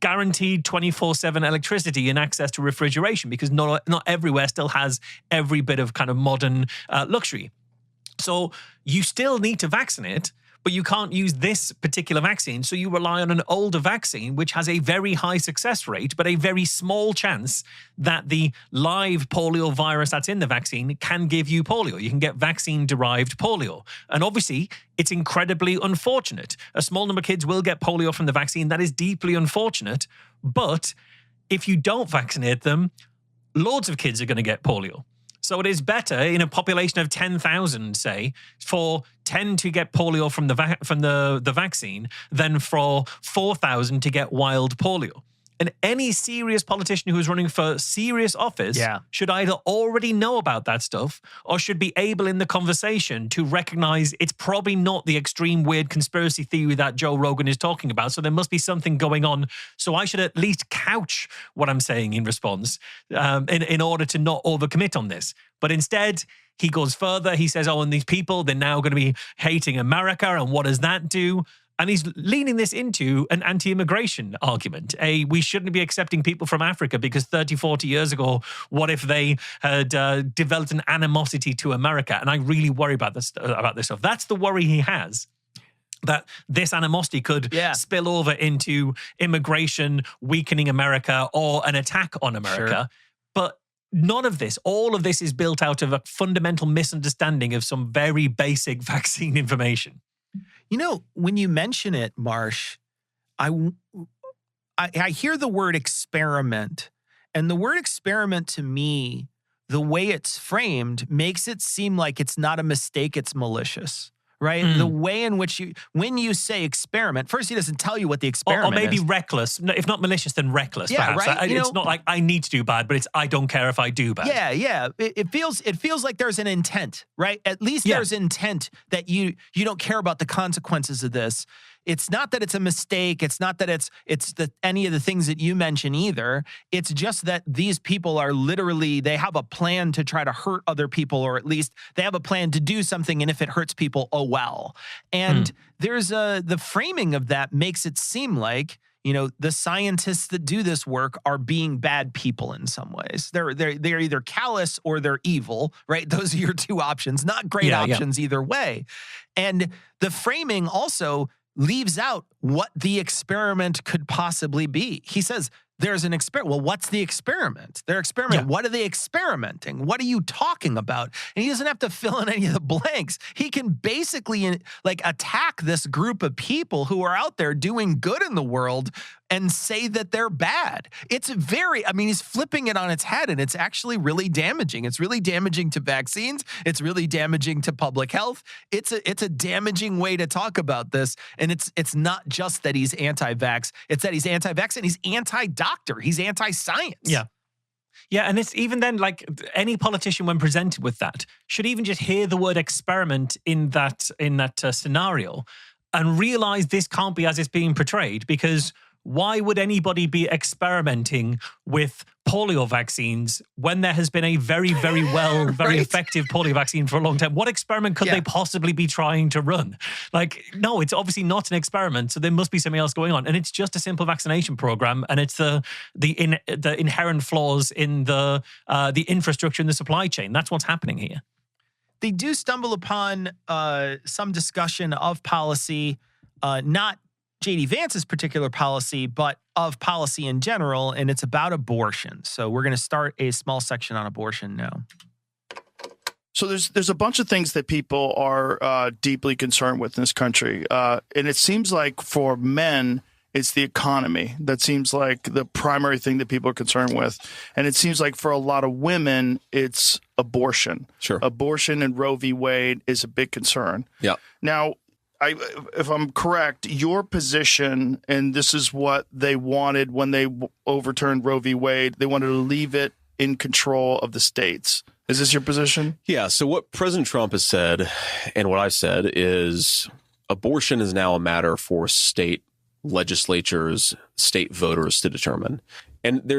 guaranteed 24/7 electricity and access to refrigeration, because not everywhere still has every bit of kind of modern luxury. So you still need to vaccinate, but you can't use this particular vaccine. So you rely on an older vaccine, which has a very high success rate, but a very small chance that the live polio virus that's in the vaccine can give you polio. You can get vaccine-derived polio. And obviously, it's incredibly unfortunate. A small number of kids will get polio from the vaccine. That is deeply unfortunate. But if you don't vaccinate them, loads of kids are going to get polio. So it is better in a population of 10,000, say, for 10 to get polio from the vaccine than for 4,000 to get wild polio. And any serious politician who is running for serious office should either already know about that stuff or should be able in the conversation to recognize it's probably not the extreme weird conspiracy theory that Joe Rogan is talking about. So there must be something going on. So I should at least couch what I'm saying in response in order to not overcommit on this. But instead, he goes further. He says, and these people, they're now going to be hating America. And what does that do? And he's leaning this into an anti-immigration argument. We shouldn't be accepting people from Africa because 30, 40 years ago, what if they had developed an animosity to America? And I really worry about this stuff. That's the worry he has, that this animosity could spill over into immigration, weakening America, or an attack on America. Sure. But none of this, all of this is built out of a fundamental misunderstanding of some very basic vaccine information. When you mention it, Marsh, I hear the word experiment. And the word experiment to me, the way it's framed, makes it seem like it's not a mistake, it's malicious. Right? The way in which when you say experiment, first he doesn't tell you what the experiment is. Or maybe reckless. If not malicious, then reckless, perhaps. Right? It's not like I need to do bad, but it's I don't care if I do bad. Yeah. It feels like there's an intent, right? At least there's intent that you don't care about the consequences of this. It's not that it's a mistake. It's not that it's any of the things that you mention either. It's just that these people are literally, they have a plan to try to hurt other people, or at least they have a plan to do something. And if it hurts people, oh well. And there's the framing of that makes it seem like, the scientists that do this work are being bad people in some ways. They're either callous or they're evil, right? Those are your two options. Not great options either way. And the framing also leaves out what the experiment could possibly be. He says, there's an experiment. Well, what's the experiment? Their experiment. Yeah. What are they experimenting? What are you talking about? And he doesn't have to fill in any of the blanks. He can basically attack this group of people who are out there doing good in the world and say that they're bad. It's he's flipping it on its head, and it's actually really damaging. It's really damaging to vaccines. It's really damaging to public health. It's a damaging way to talk about this. And it's not just that he's anti-vax. It's that he's anti-vax and he's anti-doctor. He's anti-science. Yeah. Yeah, and it's even then, like, any politician when presented with that should even just hear the word experiment in that scenario and realize this can't be as it's being portrayed, because why would anybody be experimenting with polio vaccines when there has been a very, very well, very effective polio vaccine for a long time? What experiment could they possibly be trying to run? Like, no, it's obviously not an experiment, so there must be something else going on. And it's just a simple vaccination program, and it's the inherent flaws in the infrastructure and the supply chain. That's what's happening here. They do stumble upon some discussion of policy, not JD Vance's particular policy, but of policy in general, and it's about abortion. So we're going to start a small section on abortion now. So there's a bunch of things that people are deeply concerned with in this country, and it seems like for men, it's the economy. That seems like the primary thing that people are concerned with. And it seems like for a lot of women, it's abortion. Sure. Abortion and Roe v. Wade is a big concern. Yeah. Now, if I'm correct, your position, and this is what they wanted when they overturned Roe v. Wade, they wanted to leave it in control of the states. Is this your position? Yeah. So what President Trump has said, and what I've said, is abortion is now a matter for state legislatures, state voters to determine. And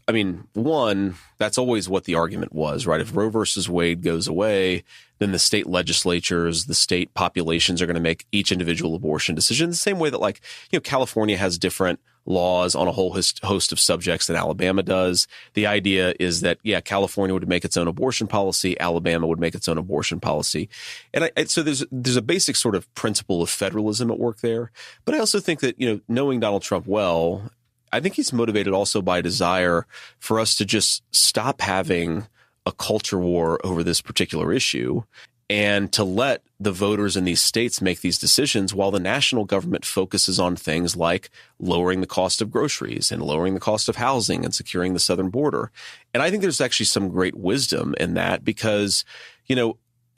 I mean, one, that's always what the argument was, right? If Roe versus Wade goes away, then the state legislatures, the state populations are going to make each individual abortion decision the same way that, like, California has different laws on a whole host of subjects than Alabama does. The idea is that, California would make its own abortion policy, Alabama would make its own abortion policy. And so there's a basic sort of principle of federalism at work there. But I also think that, knowing Donald Trump well, I think he's motivated also by a desire for us to just stop having a culture war over this particular issue and to let the voters in these states make these decisions while the national government focuses on things like lowering the cost of groceries and lowering the cost of housing and securing the southern border. And I think there's actually some great wisdom in that because,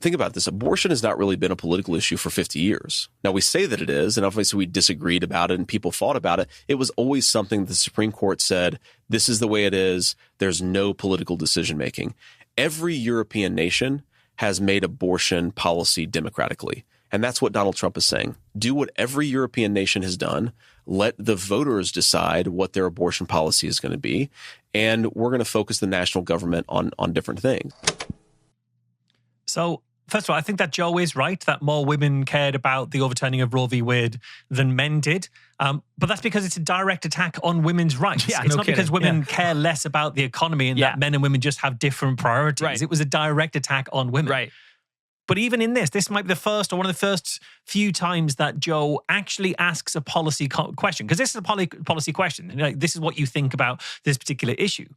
think about this. Abortion has not really been a political issue for 50 years. Now, we say that it is, and obviously we disagreed about it and people fought about it. It was always something the Supreme Court said, this is the way it is. There's no political decision making. Every European nation has made abortion policy democratically. And that's what Donald Trump is saying. Do what every European nation has done. Let the voters decide what their abortion policy is going to be. And we're going to focus the national government on different things. So, first of all, I think that Joe is right, that more women cared about the overturning of Roe v. Wade than men did. But that's because it's a direct attack on women's rights. Yeah, it's no not kidding. because women care less about the economy and that men and women just have different priorities. Right. It was a direct attack on women. Right. But even in this might be the first or one of the first few times that Joe actually asks a policy question, because this is a policy question. This is what you think about this particular issue.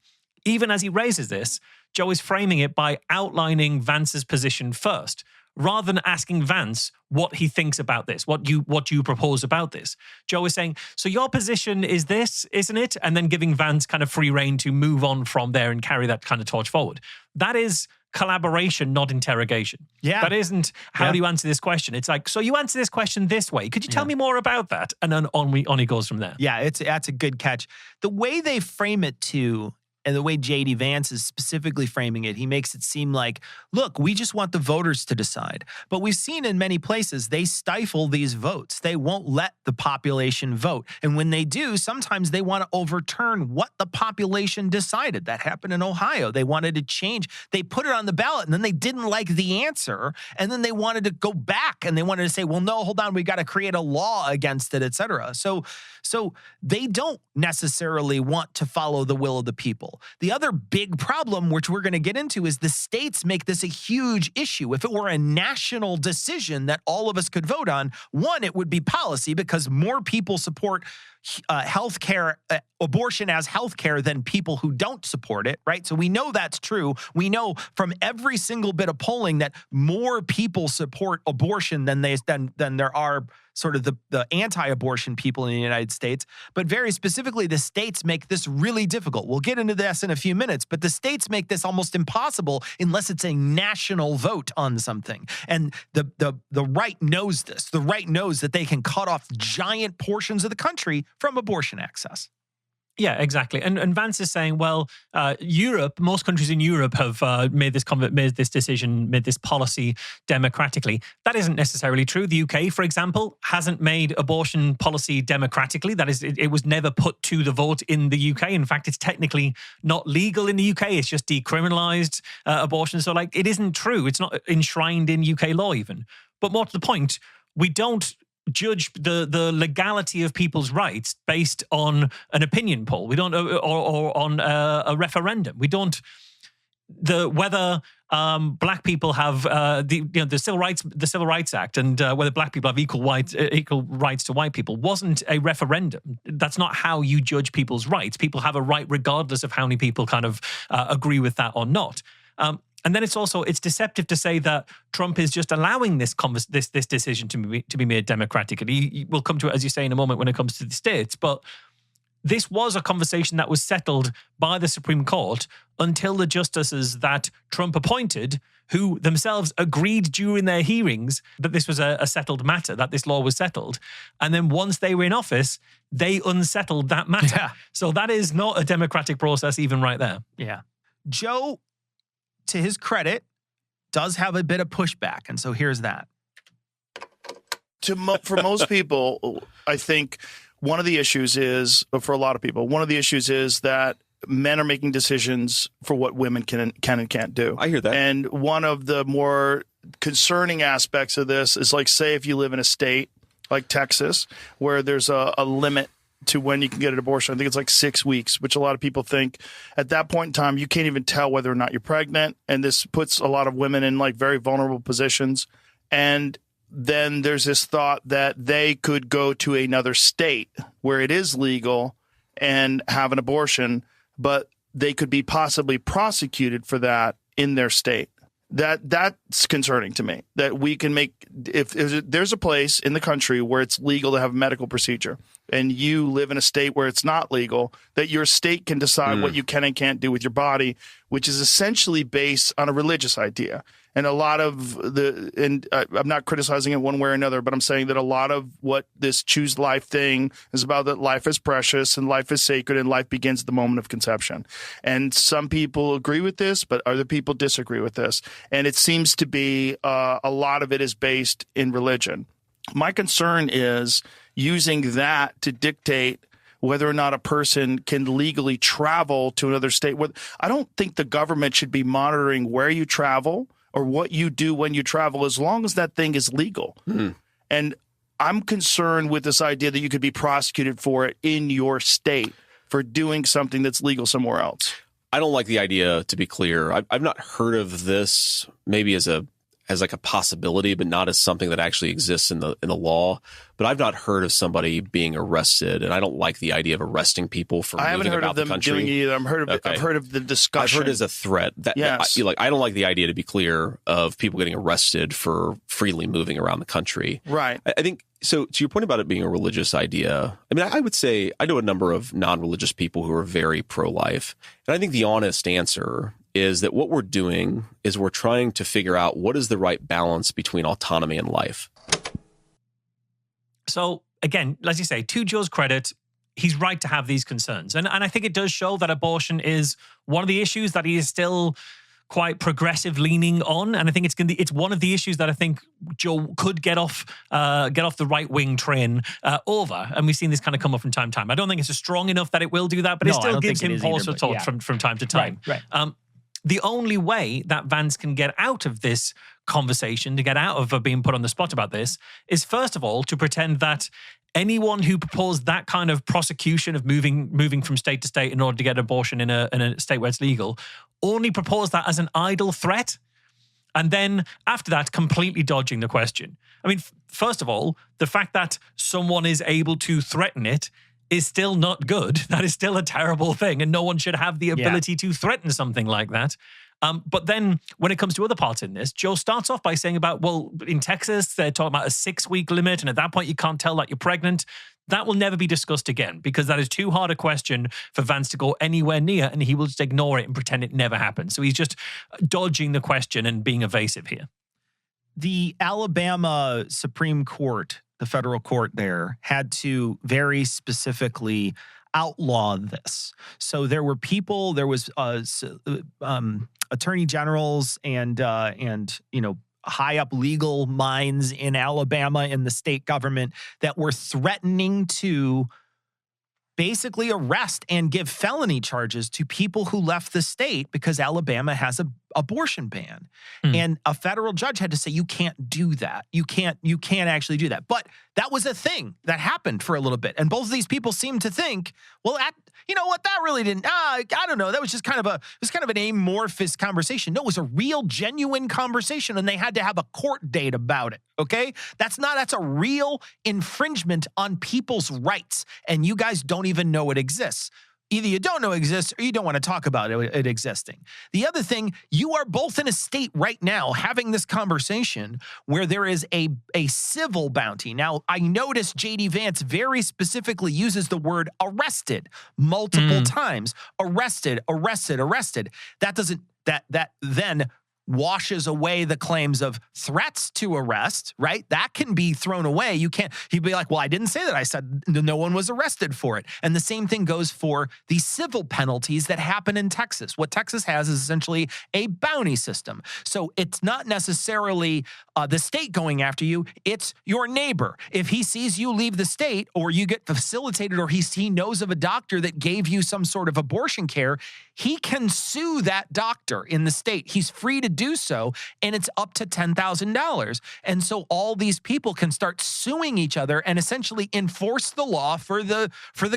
Even as he raises this, Joe is framing it by outlining Vance's position first, rather than asking Vance what he thinks about this, what you propose about this. Joe is saying, so your position is this, isn't it? And then giving Vance kind of free rein to move on from there and carry that kind of torch forward. That is collaboration, not interrogation. Yeah. That isn't how do you answer this question. It's like, so you answer this question this way. Could you tell me more about that? And then on he goes from there. Yeah, that's a good catch. The way they frame it too, and the way JD Vance is specifically framing it, he makes it seem like, look, we just want the voters to decide. But we've seen in many places, they stifle these votes. They won't let the population vote. And when they do, sometimes they want to overturn what the population decided. That happened in Ohio. They wanted to change. They put it on the ballot, and then they didn't like the answer. And then they wanted to go back, and they wanted to say, well, no, hold on, we got to create a law against it, et cetera. So they don't necessarily want to follow the will of the people. The other big problem, which we're going to get into, is the states make this a huge issue. If it were a national decision that all of us could vote on, one, it would be policy because more people support healthcare, abortion as healthcare than people who don't support it, right? So we know that's true. We know from every single bit of polling that more people support abortion than there are sort of the anti-abortion people in the United States. But very specifically, the states make this really difficult. We'll get into this in a few minutes, but the states make this almost impossible unless it's a national vote on something. And the right knows this. The right knows that they can cut off giant portions of the country from abortion access. Yeah, exactly. And Vance is saying, well, Europe, most countries in Europe have made this decision, made this policy democratically. That isn't necessarily true. The UK, for example, hasn't made abortion policy democratically. That is, it was never put to the vote in the UK. In fact, it's technically not legal in the UK. It's just decriminalized abortion. So, like, it isn't true. It's not enshrined in UK law even. But more to the point, we don't judge the legality of people's rights based on an opinion poll. We don't, or on a referendum. We don't. Whether black people have the Civil Rights Act, and whether black people have equal rights to white people wasn't a referendum. That's not how you judge people's rights. People have a right regardless of how many people kind of agree with that or not. And then it's deceptive to say that Trump is just allowing this decision to be made democratically. We'll come to it, as you say, in a moment when it comes to the states. But this was a conversation that was settled by the Supreme Court until the justices that Trump appointed, who themselves agreed during their hearings that this was a settled matter, that this law was settled. And then once they were in office, they unsettled that matter. Yeah. So that is not a democratic process even right there. Yeah. Joe, to his credit, does have a bit of pushback. And so here's that. For most people, I think one of the issues is, for a lot of people, one of the issues is that men are making decisions for what women can and can't do. I hear that. And one of the more concerning aspects of this is, like, say if you live in a state like Texas, where there's a limit to when you can get an abortion. I think it's like 6 weeks, which a lot of people think at that point in time, you can't even tell whether or not you're pregnant. And this puts a lot of women in like very vulnerable positions. And then there's this thought that they could go to another state where it is legal and have an abortion, but they could be possibly prosecuted for that in their state. That's concerning to me, that we can make, if there's a place in the country where it's legal to have a medical procedure and you live in a state where it's not legal, that your state can decide what you can and can't do with your body, which is essentially based on a religious idea. And a lot of I'm not criticizing it one way or another, but I'm saying that a lot of what this choose life thing is about, that life is precious and life is sacred and life begins at the moment of conception. And some people agree with this, but other people disagree with this. And it seems to be a lot of it is based in religion. My concern is using that to dictate whether or not a person can legally travel to another state. I don't think the government should be monitoring where you travel or what you do when you travel, as long as that thing is legal. And I'm concerned with this idea that you could be prosecuted for it in your state for doing something that's legal somewhere else. I don't like the idea, to be clear. I've not heard of this maybe as like a possibility, but not as something that actually exists in the law. But I've not heard of somebody being arrested, and I don't like the idea of arresting people for moving about the country. I haven't heard of them doing it either. I've heard of the discussion. I've heard as a threat. Yes. I don't like the idea, to be clear, of people getting arrested for freely moving around the country. Right. I think, so to your point about it being a religious idea, I mean, I would say I know a number of non-religious people who are very pro-life. And I think the honest answer is that what we're doing is we're trying to figure out what is the right balance between autonomy and life. So again, as you say, to Joe's credit, he's right to have these concerns. And I think it does show that abortion is one of the issues that he is still quite progressive leaning on. And I think it's one of the issues that I think Joe could get off the right wing train over. And we've seen this kind of come up from time to time. I don't think it's strong enough that it will do that, but it still gives him pause for thought from time to time. Right. The only way that Vance can get out of this conversation, to get out of being put on the spot about this, is first of all to pretend that anyone who proposed that kind of prosecution of moving from state to state in order to get an abortion in a state where it's legal only proposed that as an idle threat. And then after that, completely dodging the question. I mean, first of all, the fact that someone is able to threaten it is still not good. That is still a terrible thing, and no one should have the ability to threaten something like that. But then when it comes to other parts in this, Joe starts off by saying about, well, in Texas, they're talking about a 6-week limit, and at that point you can't tell that you're pregnant. That will never be discussed again, because that is too hard a question for Vance to go anywhere near, and he will just ignore it and pretend it never happened. So he's just dodging the question and being evasive here. The Alabama Supreme Court, the federal court there, had to very specifically outlaw this. So there were people, there was attorney generals and high up legal minds in Alabama in the state government that were threatening to basically arrest and give felony charges to people who left the state because Alabama has a abortion ban. And a federal judge had to say, you can't do that. You can't actually do that. But that was a thing that happened for a little bit. And both of these people seemed to think, well, you know what, that really didn't, I don't know. That was just kind of an amorphous conversation. No, it was a real, genuine conversation, and they had to have a court date about it, okay? That's a real infringement on people's rights, and you guys don't even know it exists. Either you don't know it exists or you don't want to talk about it existing. The other thing, you are both in a state right now having this conversation where there is a civil bounty. Now, I noticed JD Vance very specifically uses the word arrested multiple times. Arrested. That then washes away the claims of threats to arrest, right? That can be thrown away. He'd be like, well, I didn't say that. I said no one was arrested for it. And the same thing goes for the civil penalties that happen in Texas. What Texas has is essentially a bounty system. So it's not necessarily the state going after you. It's your neighbor. If he sees you leave the state, or you get facilitated, or he knows of a doctor that gave you some sort of abortion care, he can sue that doctor in the state. He's free to do so, and it's up to $10,000. And so all these people can start suing each other and essentially enforce the law for the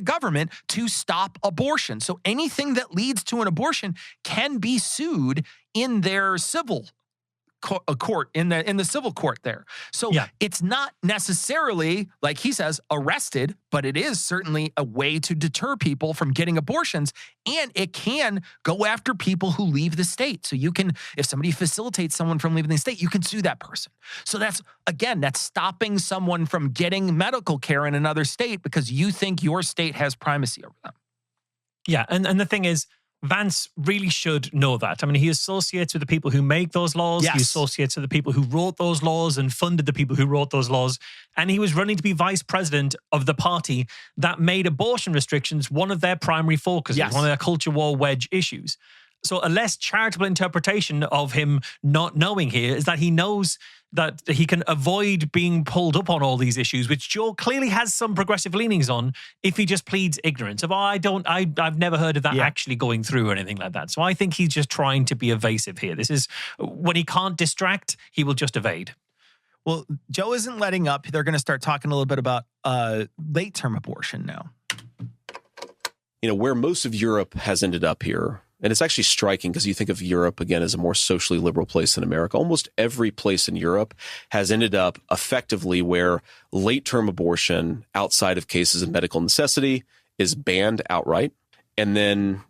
government to stop abortion. So anything that leads to an abortion can be sued in their civil court, in the civil court there. So it's not necessarily, like he says, arrested, but it is certainly a way to deter people from getting abortions, and it can go after people who leave the state. So you can, if somebody facilitates someone from leaving the state, you can sue that person. So that's stopping someone from getting medical care in another state because you think your state has primacy over them. Yeah, and the thing is, Vance really should know that. I mean, he associates with the people who make those laws. Yes. He associates with the people who wrote those laws and funded the people who wrote those laws. And he was running to be vice president of the party that made abortion restrictions one of their primary focuses, one of their culture war wedge issues. So a less charitable interpretation of him not knowing here is that he knows that he can avoid being pulled up on all these issues, which Joe clearly has some progressive leanings on, if he just pleads ignorance of, I've never heard of that actually going through or anything like that. So I think he's just trying to be evasive here. This is, when he can't distract, he will just evade. Well, Joe isn't letting up. They're going to start talking a little bit about late-term abortion now. Where most of Europe has ended up here, and it's actually striking because you think of Europe, again, as a more socially liberal place than America. Almost every place in Europe has ended up effectively where late-term abortion outside of cases of medical necessity is banned outright. And then,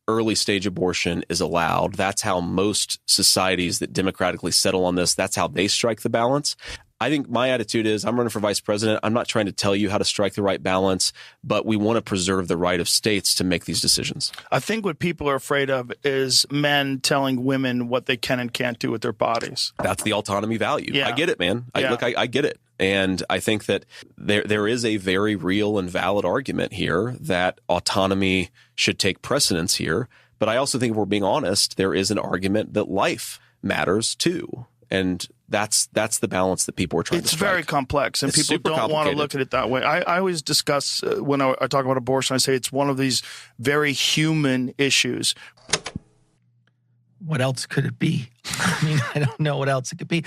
early stage abortion is allowed. That's how most societies that democratically settle on this, that's how they strike the balance. I think my attitude is, I'm running for vice president. I'm not trying to tell you how to strike the right balance, but we want to preserve the right of states to make these decisions. I think what people are afraid of is men telling women what they can and can't do with their bodies. That's the autonomy value. Yeah. I get it, man. I get it. And I think that there is a very real and valid argument here that autonomy should take precedence here. But I also think, if we're being honest, there is an argument that life matters too. And that's the balance that people are trying to strike. It's very complex, and It's people super don't want to complicated. look at it that way. I always discuss, when I talk about abortion, I say it's one of these very human issues. What else could it be? I mean, I don't know what else it could be.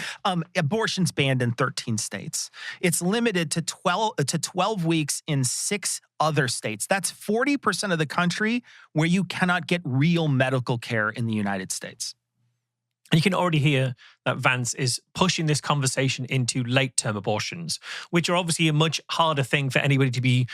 Abortion's banned in 13 states. It's limited to 12 weeks in 6 other states. That's 40% of the country where you cannot get real medical care in the United States. And you can already hear that Vance is pushing this conversation into late-term abortions, which are obviously a much harder thing for anybody to be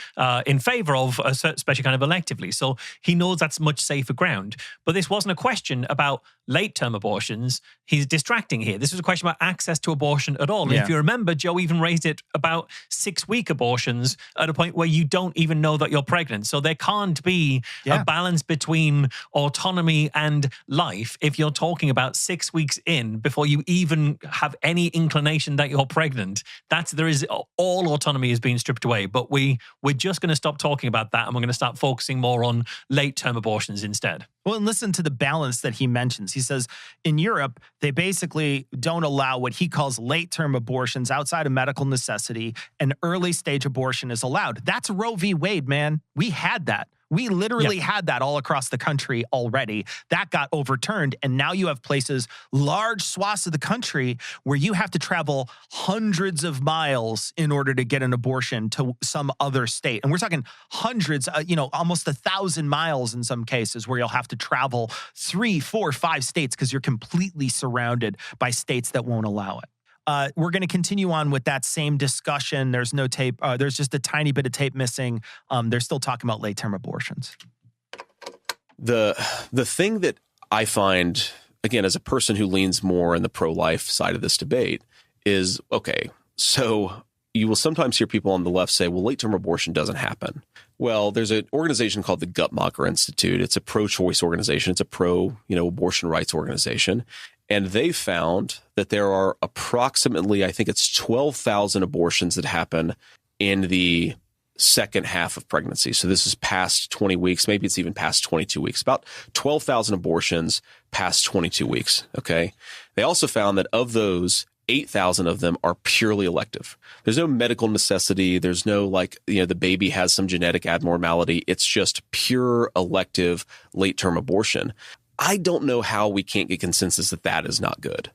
in favor of, especially kind of electively. So he knows that's much safer ground. But this wasn't a question about late-term abortions. He's distracting here. This was a question about access to abortion at all. And if you remember, Joe even raised it about 6-week abortions at a point where you don't even know that you're pregnant. So there can't be a balance between autonomy and life if you're talking about 6 weeks in before you you even have any inclination that you're pregnant, all autonomy is being stripped away. But we're just going to stop talking about that, and we're going to start focusing more on late-term abortions instead. Well, and listen to the balance that he mentions. He says in Europe, they basically don't allow what he calls late-term abortions outside of medical necessity, and early-stage abortion is allowed. That's Roe v. Wade, man. We had that. We literally had that all across the country already. That got overturned, and now you have places, large swaths of the country, where you have to travel hundreds of miles in order to get an abortion to some other state. And we're talking hundreds, almost 1,000 miles in some cases, where you'll have to travel 3, 4, 5 states because you're completely surrounded by states that won't allow it. We're going to continue on with that same discussion. There's no tape. There's just a tiny bit of tape missing. They're still talking about late-term abortions. The thing that I find, again, as a person who leans more in the pro-life side of this debate is, okay, so you will sometimes hear people on the left say, well, late-term abortion doesn't happen. Well, there's an organization called the Guttmacher Institute. It's a pro-choice organization. It's a pro-abortion rights organization. And they found that there are approximately, I think it's 12,000 abortions that happen in the second half of pregnancy. So this is past 20 weeks. Maybe it's even past 22 weeks. About 12,000 abortions past 22 weeks. Okay. They also found that of those, 8,000 of them are purely elective. There's no medical necessity. There's no the baby has some genetic abnormality. It's just pure elective late-term abortion. I don't know how we can't get consensus that is not good.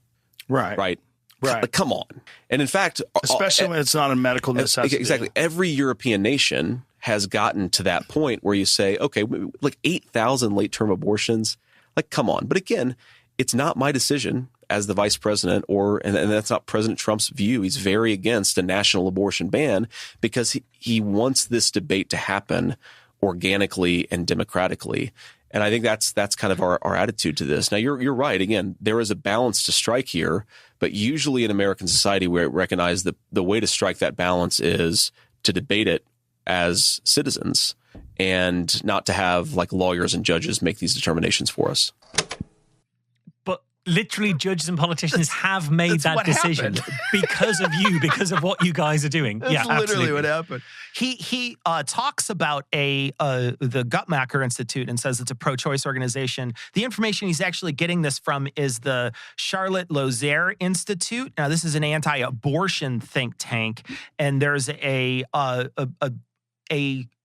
Right. Like, come on. And in fact, especially when it's not a medical necessity. Exactly. Every European nation has gotten to that point where you say, okay, like 8,000 late-term abortions, like, come on. But again, it's not my decision as the vice president, and that's not President Trump's view. He's very against a national abortion ban because he wants this debate to happen organically and democratically. And I think that's kind of our attitude to this. Now, you're right. Again, there is a balance to strike here, but usually in American society, we recognize that the way to strike that balance is to debate it as citizens and not to have lawyers and judges make these determinations for us. Literally, judges and politicians have made that decision because of you, because of what you guys are doing. That's literally absolutely what happened. He talks about the Guttmacher Institute and says it's a pro-choice organization. The information he's actually getting this from is the Charlotte Lozier Institute. Now, this is an anti-abortion think tank, and there's a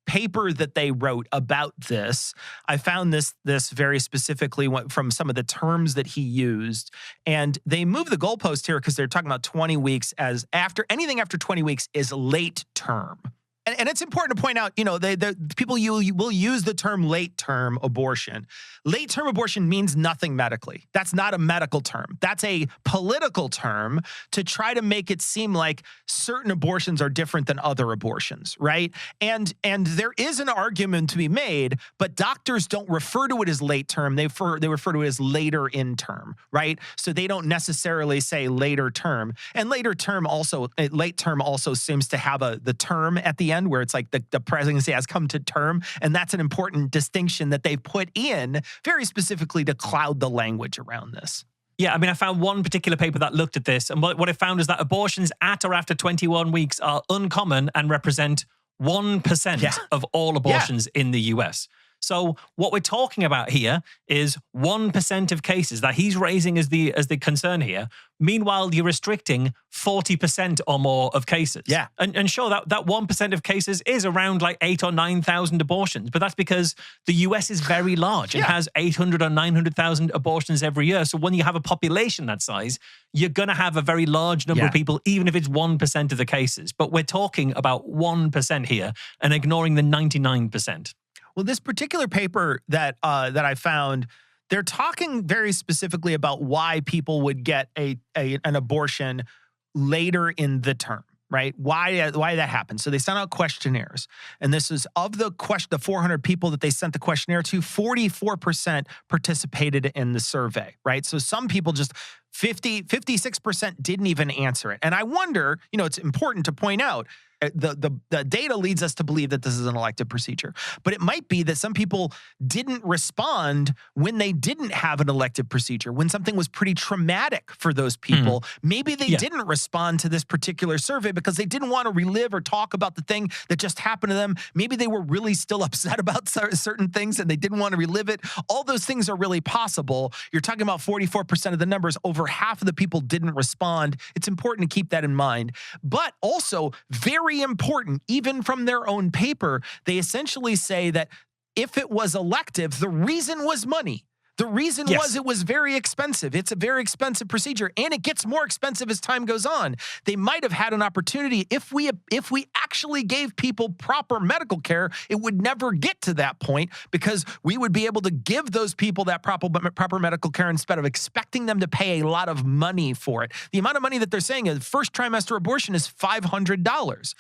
paper that they wrote about this. I found this very specifically from some of the terms that he used, and they move the goalpost here because they're talking about 20 weeks as anything after 20 weeks is late term. And it's important to point out, people will use the term late-term abortion. Late-term abortion means nothing medically. That's not a medical term. That's a political term to try to make it seem like certain abortions are different than other abortions, right? And there is an argument to be made, but doctors don't refer to it as late-term. They refer to it as later in term, right? So they don't necessarily say later term. And late term also seems to have the term at the end where it's like the presidency has come to term. And that's an important distinction that they put in very specifically to cloud the language around this. Yeah, I mean, I found one particular paper that looked at this, and what I found is that abortions at or after 21 weeks are uncommon and represent 1% of all abortions in the US. So what we're talking about here is 1% of cases that he's raising as the concern here. Meanwhile, you're restricting 40% or more of cases. Yeah. And sure, that 1% of cases is around 8,000 or 9,000 abortions, but that's because the US is very large and has 800 or 900,000 abortions every year. So when you have a population that size, you're going to have a very large number of people, even if it's 1% of the cases. But we're talking about 1% here and ignoring the 99%. Well, this particular paper that I found, they're talking very specifically about why people would get an abortion later in the term, right? Why that happens. So they sent out questionnaires, and this is of the 400 people that they sent the questionnaire to, 44% participated in the survey, right? So some people just 56% didn't even answer it. And I wonder, it's important to point out, the data leads us to believe that this is an elective procedure, but it might be that some people didn't respond when they didn't have an elective procedure, when something was pretty traumatic for those people. Maybe they didn't respond to this particular survey because they didn't want to relive or talk about the thing that just happened to them. Maybe they were really still upset about certain things and they didn't want to relive it. All those things are really possible. You're talking about 44% of the numbers. Over half of the people didn't respond. It's important to keep that in mind. But also, very important, even from their own paper, they essentially say that if it was elective, the reason was money. The reason was it was very expensive. It's a very expensive procedure, and it gets more expensive as time goes on. They might have had an opportunity. If we actually gave people proper medical care, it would never get to that point because we would be able to give those people that proper medical care instead of expecting them to pay a lot of money for it. The amount of money that they're saying is first trimester abortion is $500.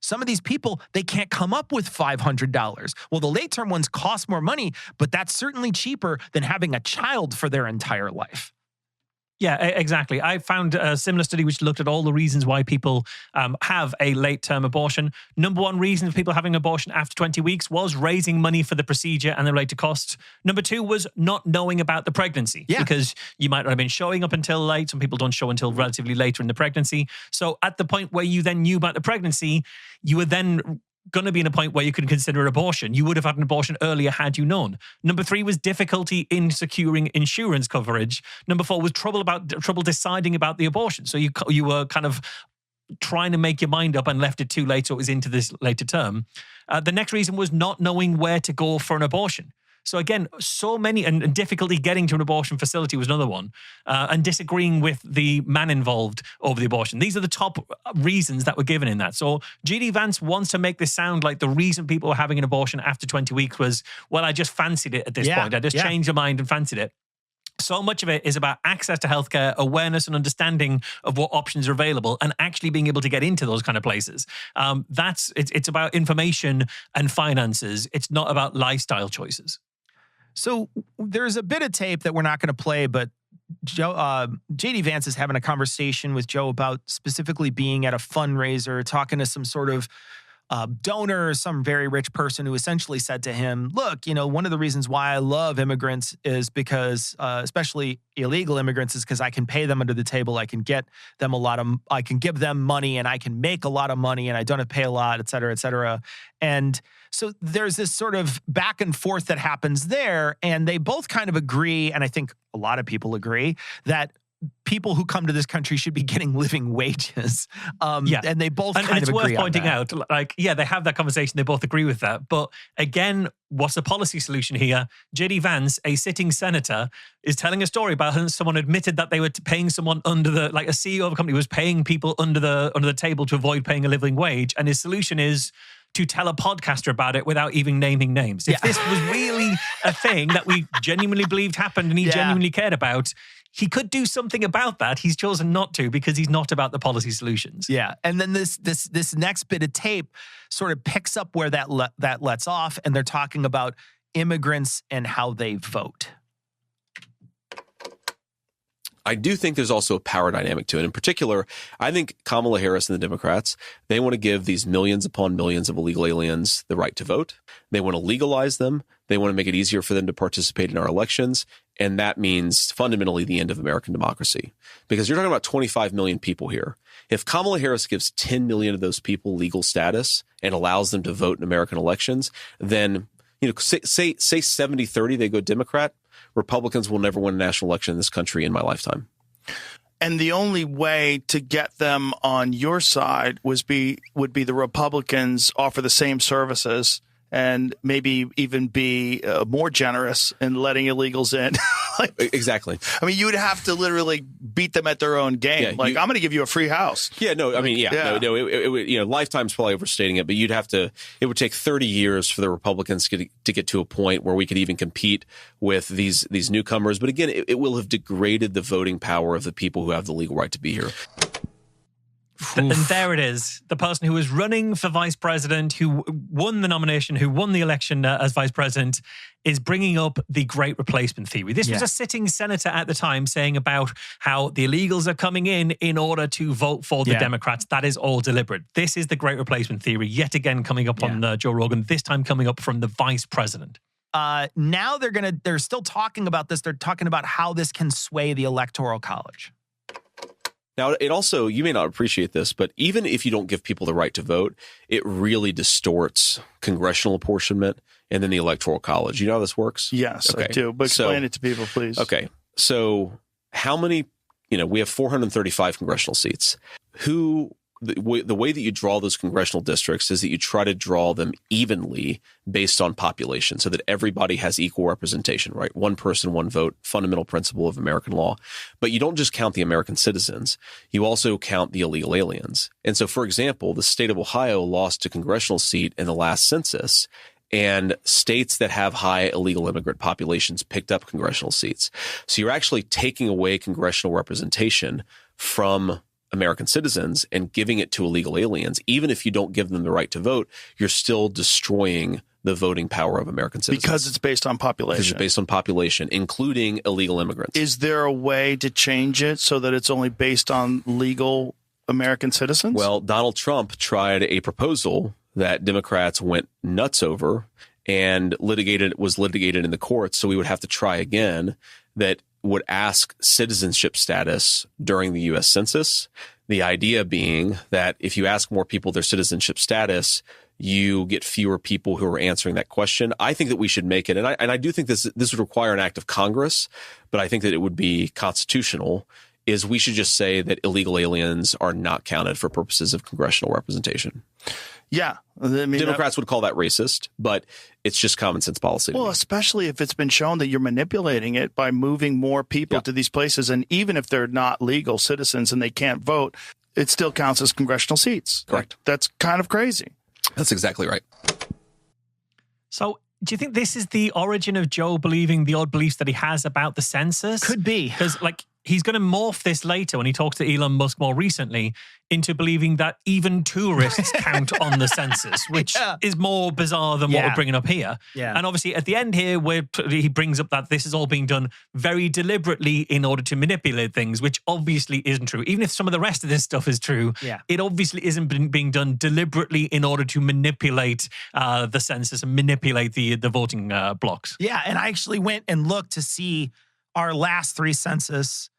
Some of these people, they can't come up with $500. Well, the late-term ones cost more money, but that's certainly cheaper than having a child for their entire life. Yeah, exactly. I found a similar study which looked at all the reasons why people have a late-term abortion. Number one reason for people having an abortion after 20 weeks was raising money for the procedure and the related costs. Number two was not knowing about the pregnancy because you might not have been showing up until late. Some people don't show until relatively later in the pregnancy. So at the point where you then knew about the pregnancy, you were then going to be in a point where you could consider abortion. You would have had an abortion earlier had you known. Number three was difficulty in securing insurance coverage. Number four was trouble deciding about the abortion. So you were kind of trying to make your mind up and left it too late, so it was into this later term. The next reason was not knowing where to go for an abortion. So again, so many, and difficulty getting to an abortion facility was another one, and disagreeing with the man involved over the abortion. These are the top reasons that were given in that. So JD Vance wants to make this sound like the reason people were having an abortion after 20 weeks was, well, I just fancied it at this point. I just changed my mind and fancied it. So much of it is about access to healthcare, awareness and understanding of what options are available, and actually being able to get into those kind of places. It's about information and finances. It's not about lifestyle choices. So there's a bit of tape that we're not going to play, but JD Vance is having a conversation with Joe about specifically being at a fundraiser, talking to some sort of donor, some very rich person who essentially said to him, look, one of the reasons why I love immigrants is because, especially illegal immigrants, is because I can pay them under the table. I can get them I can give them money and I can make a lot of money and I don't have to pay a lot, et cetera, et cetera. And so there's this sort of back and forth that happens there. And they both kind of agree, and I think a lot of people agree, that people who come to this country should be getting living wages. And they both kind of agree on that. And it's worth pointing out, they have that conversation. They both agree with that. But again, what's the policy solution here? JD Vance, a sitting senator, is telling a story about how someone admitted that they were paying someone under a CEO of a company was paying people under the table to avoid paying a living wage. And his solution is to tell a podcaster about it without even naming names. If this was really a thing that we genuinely believed happened and he genuinely cared about, he could do something about that. He's chosen not to because he's not about the policy solutions. Yeah, and then this next bit of tape sort of picks up where that lets off, and they're talking about immigrants and how they vote. I do think there's also a power dynamic to it. In particular, I think Kamala Harris and the Democrats, they want to give these millions upon millions of illegal aliens the right to vote. They want to legalize them. They want to make it easier for them to participate in our elections. And that means fundamentally the end of American democracy. Because you're talking about 25 million people here. If Kamala Harris gives 10 million of those people legal status and allows them to vote in American elections, then, say 70-30, they go Democrat. Republicans will never win a national election in this country in my lifetime. And the only way to get them on your side would be the Republicans offer the same services and maybe even be more generous in letting illegals in. Exactly. I mean, you would have to literally beat them at their own game. I'm going to give you a free house. Yeah, no, I mean, it lifetime's probably overstating it, but it would take 30 years for the Republicans to get to a point where we could even compete with these newcomers. But again, it will have degraded the voting power of the people who have the legal right to be here. And there it is. The person who was running for vice president, who won the nomination, who won the election as vice president, is bringing up the great replacement theory. This was a sitting senator at the time saying about how the illegals are coming in order to vote for the Democrats. That is all deliberate. This is the great replacement theory, yet again coming up on Joe Rogan, this time coming up from the vice president. Now they're still talking about this. They're talking about how this can sway the Electoral College. Now, it also, you may not appreciate this, but even if you don't give people the right to vote, it really distorts congressional apportionment and then the Electoral College. You know how this works? Yes, I do. But explain it to people, please. Okay. So how many, we have 435 congressional seats. The way that you draw those congressional districts is that you try to draw them evenly based on population so that everybody has equal representation, right? One person, one vote, fundamental principle of American law. But you don't just count the American citizens. You also count the illegal aliens. And so, for example, the state of Ohio lost a congressional seat in the last census, and states that have high illegal immigrant populations picked up congressional seats. So you're actually taking away congressional representation from American citizens and giving it to illegal aliens. Even if you don't give them the right to vote, you're still destroying the voting power of American citizens. Because it's based on population. Because it's based on population, including illegal immigrants. Is there a way to change it so that it's only based on legal American citizens? Well, Donald Trump tried a proposal that Democrats went nuts over and was litigated in the courts. So we would have to try again, that would ask citizenship status during the U.S. Census. The idea being that if you ask more people their citizenship status, you get fewer people who are answering that question. I think that we should make it, and I do think this would require an act of Congress, but I think that it would be constitutional, is we should just say that illegal aliens are not counted for purposes of congressional representation. Yeah. I mean, Democrats would call that racist, but it's just common sense policy. Well, especially if it's been shown that you're manipulating it by moving more people to these places. And even if they're not legal citizens and they can't vote, it still counts as congressional seats. Correct. That's kind of crazy. That's exactly right. So do you think this is the origin of Joe believing the odd beliefs that he has about the census? Could be. Because he's going to morph this later when he talks to Elon Musk more recently into believing that even tourists count on the census, which is more bizarre than what we're bringing up here. Yeah. And obviously at the end here, where he brings up that this is all being done very deliberately in order to manipulate things, which obviously isn't true. Even if some of the rest of this stuff is true, it obviously isn't being done deliberately in order to manipulate the census and manipulate the voting blocks. Yeah, and I actually went and looked to see our last three census.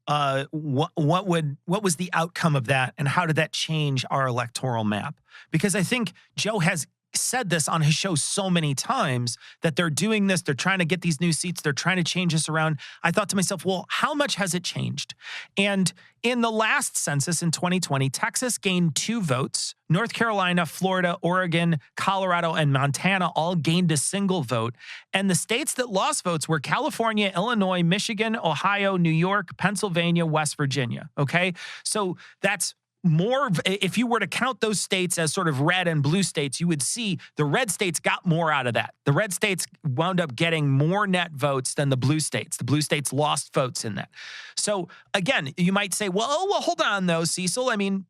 What was the outcome of that, and how did that change our electoral map? Because I think Joe has said this on his show so many times that they're doing this, they're trying to get these new seats, they're trying to change this around. I thought to myself, well, how much has it changed? And in the last census in 2020, Texas gained 2 votes. North Carolina, Florida, Oregon, Colorado, and Montana all gained a single vote. And the states that lost votes were California, Illinois, Michigan, Ohio, New York, Pennsylvania, West Virginia. Okay? So that's more. If you were to count those states as sort of red and blue states, you would see the red states got more out of that. The red states wound up getting more net votes than the blue states. The blue states lost votes in that. So again, you might say, well, hold on though, Cecil. I mean,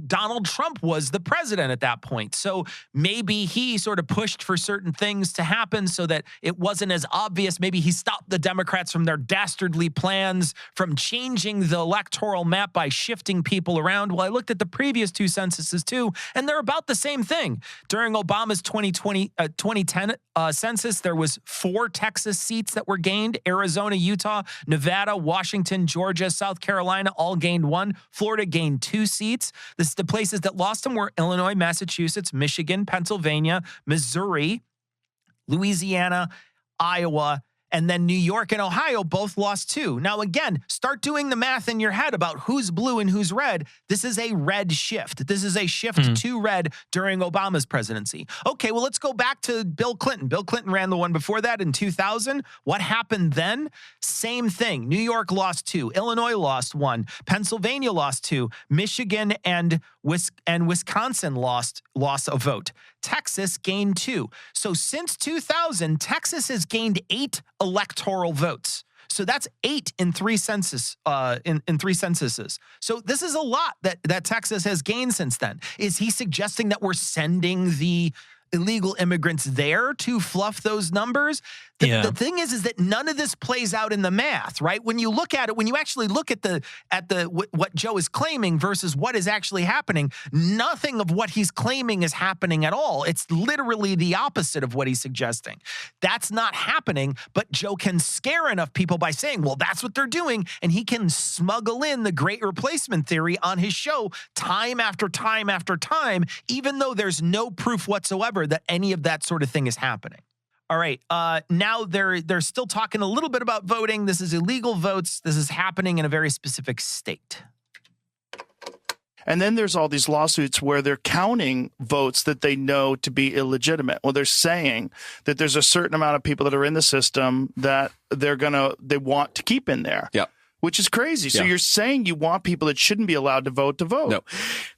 Donald Trump was the president at that point. So maybe he sort of pushed for certain things to happen so that it wasn't as obvious. Maybe he stopped the Democrats from their dastardly plans from changing the electoral map by shifting people around. Well, I looked at the previous 2 censuses too, and they're about the same thing. During Obama's 2010 census, there was 4 Texas seats that were gained. Arizona, Utah, Nevada, Washington, Georgia, South Carolina all gained 1. Florida gained 2 seats. The places that lost them were Illinois, Massachusetts, Michigan, Pennsylvania, Missouri, Louisiana, Iowa, and then New York and Ohio both lost 2. Now, again, start doing the math in your head about who's blue and who's red. This is a red shift. This is a shift to red during Obama's presidency. Okay, well, let's go back to Bill Clinton. Bill Clinton ran the one before that in 2000. What happened then? Same thing. New York lost 2. Illinois lost 1. Pennsylvania lost 2. Michigan and Wisconsin lost a vote. Texas gained 2. So since 2000, Texas has gained 8 electoral votes. So that's 8 in 3 census in 3 censuses. So this is a lot that Texas has gained since then. Is he suggesting that we're sending the illegal immigrants there to fluff those numbers? The thing is that none of this plays out in the math, right? When you look at it, when you actually look at what Joe is claiming versus what is actually happening, nothing of what he's claiming is happening at all. It's literally the opposite of what he's suggesting. That's not happening, but Joe can scare enough people by saying, well, that's what they're doing, and he can smuggle in the great replacement theory on his show time after time after time, even though there's no proof whatsoever that any of that sort of thing is happening. All right. Now they're still talking a little bit about voting. This is illegal votes. This is happening in a very specific state. And then there's all these lawsuits where they're counting votes that they know to be illegitimate. Well, they're saying that there's a certain amount of people that are in the system that they want to keep in there. Yeah. Which is crazy. So you're saying you want people that shouldn't be allowed to vote to vote. No.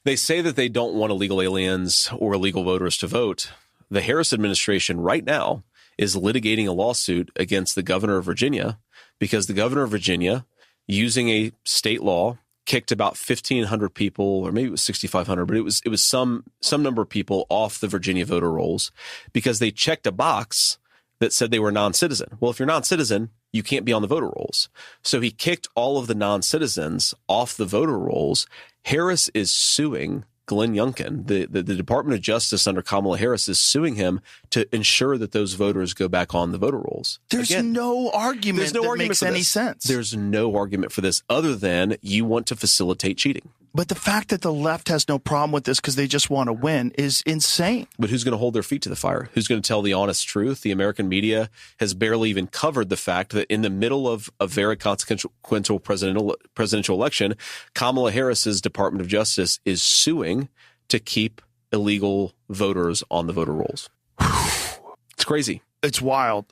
They say that they don't want illegal aliens or illegal voters to vote. The Harris administration right now is litigating a lawsuit against the governor of Virginia because the governor of Virginia, using a state law, kicked about 1,500 people, or maybe it was 6,500, but it was some number of people off the Virginia voter rolls because they checked a box that said they were non-citizen. Well, if you're non-citizen, you can't be on the voter rolls. So he kicked all of the non-citizens off the voter rolls. Harris is suing Glenn Youngkin. The Department of Justice under Kamala Harris is suing him to ensure that those voters go back on the voter rolls. There's no argument that makes any sense. There's no argument for this other than you want to facilitate cheating. But the fact that the left has no problem with this because they just want to win is insane. But who's going to hold their feet to the fire? Who's going to tell the honest truth? The American media has barely even covered the fact that in the middle of a very consequential presidential election, Kamala Harris's Department of Justice is suing to keep illegal voters on the voter rolls. It's crazy. It's wild.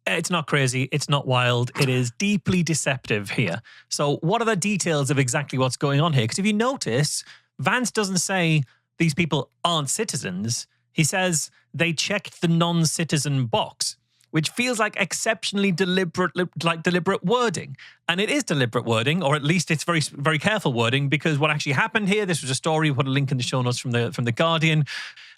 It's not crazy. It's not wild. It is deeply deceptive here. So what are the details of exactly what's going on here? Because if you notice, Vance doesn't say these people aren't citizens. He says they checked the non-citizen box, which feels like exceptionally deliberate wording. And it is deliberate wording, or at least it's very, very careful wording, because what actually happened here, this was a story, we put a link in the show notes from the Guardian.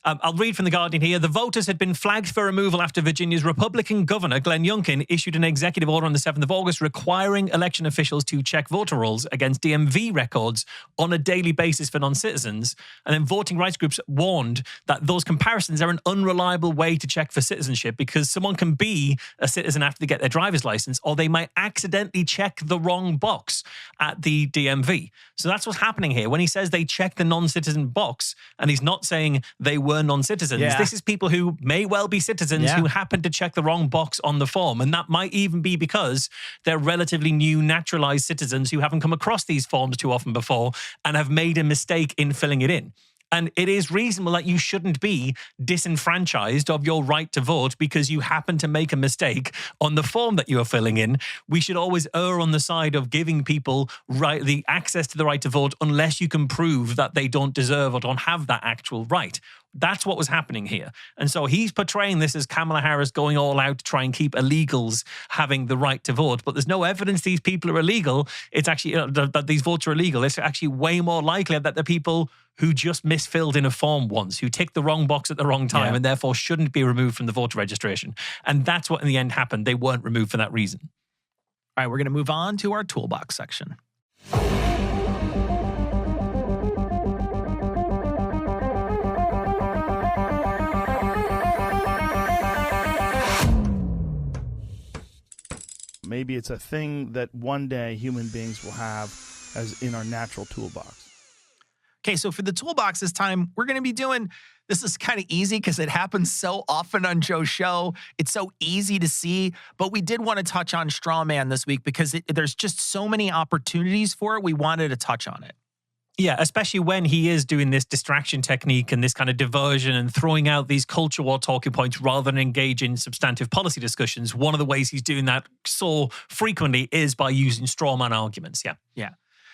I'll read from the Guardian here. The voters had been flagged for removal after Virginia's Republican governor, Glenn Youngkin, issued an executive order on the 7th of August requiring election officials to check voter rolls against DMV records on a daily basis for non-citizens. And then voting rights groups warned that those comparisons are an unreliable way to check for citizenship because someone can be a citizen after they get their driver's license, or they might accidentally check the wrong box at the DMV. So that's what's happening here. When he says they check the non-citizen box, and he's not saying they were non-citizens. Yeah. This is people who may well be citizens who happen to check the wrong box on the form. And that might even be because they're relatively new naturalized citizens who haven't come across these forms too often before and have made a mistake in filling it in. And it is reasonable that you shouldn't be disenfranchised of your right to vote because you happen to make a mistake on the form that you are filling in. We should always err on the side of giving people the access to the right to vote unless you can prove that they don't deserve or don't have that actual right. That's what was happening here. And so he's portraying this as Kamala Harris going all out to try and keep illegals having the right to vote. But there's no evidence these people are illegal. It's actually that these votes are illegal. It's actually way more likely that the people who just misfilled in a form once, who ticked the wrong box at the wrong time and therefore shouldn't be removed from the voter registration. And that's what in the end happened. They weren't removed for that reason. All right, we're going to move on to our toolbox section. Maybe it's a thing that one day human beings will have as in our natural toolbox. Okay, so for the toolbox this time, we're going to be doing, this is kind of easy because it happens so often on Joe's show. It's so easy to see, but we did want to touch on straw man this week because there's just so many opportunities for it. We wanted to touch on it. Yeah, especially when he is doing this distraction technique and this kind of diversion and throwing out these culture war talking points rather than engage in substantive policy discussions. One of the ways he's doing that so frequently is by using straw man arguments. Yeah.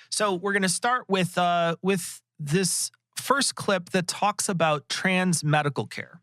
So we're going to start with this first clip that talks about trans medical care.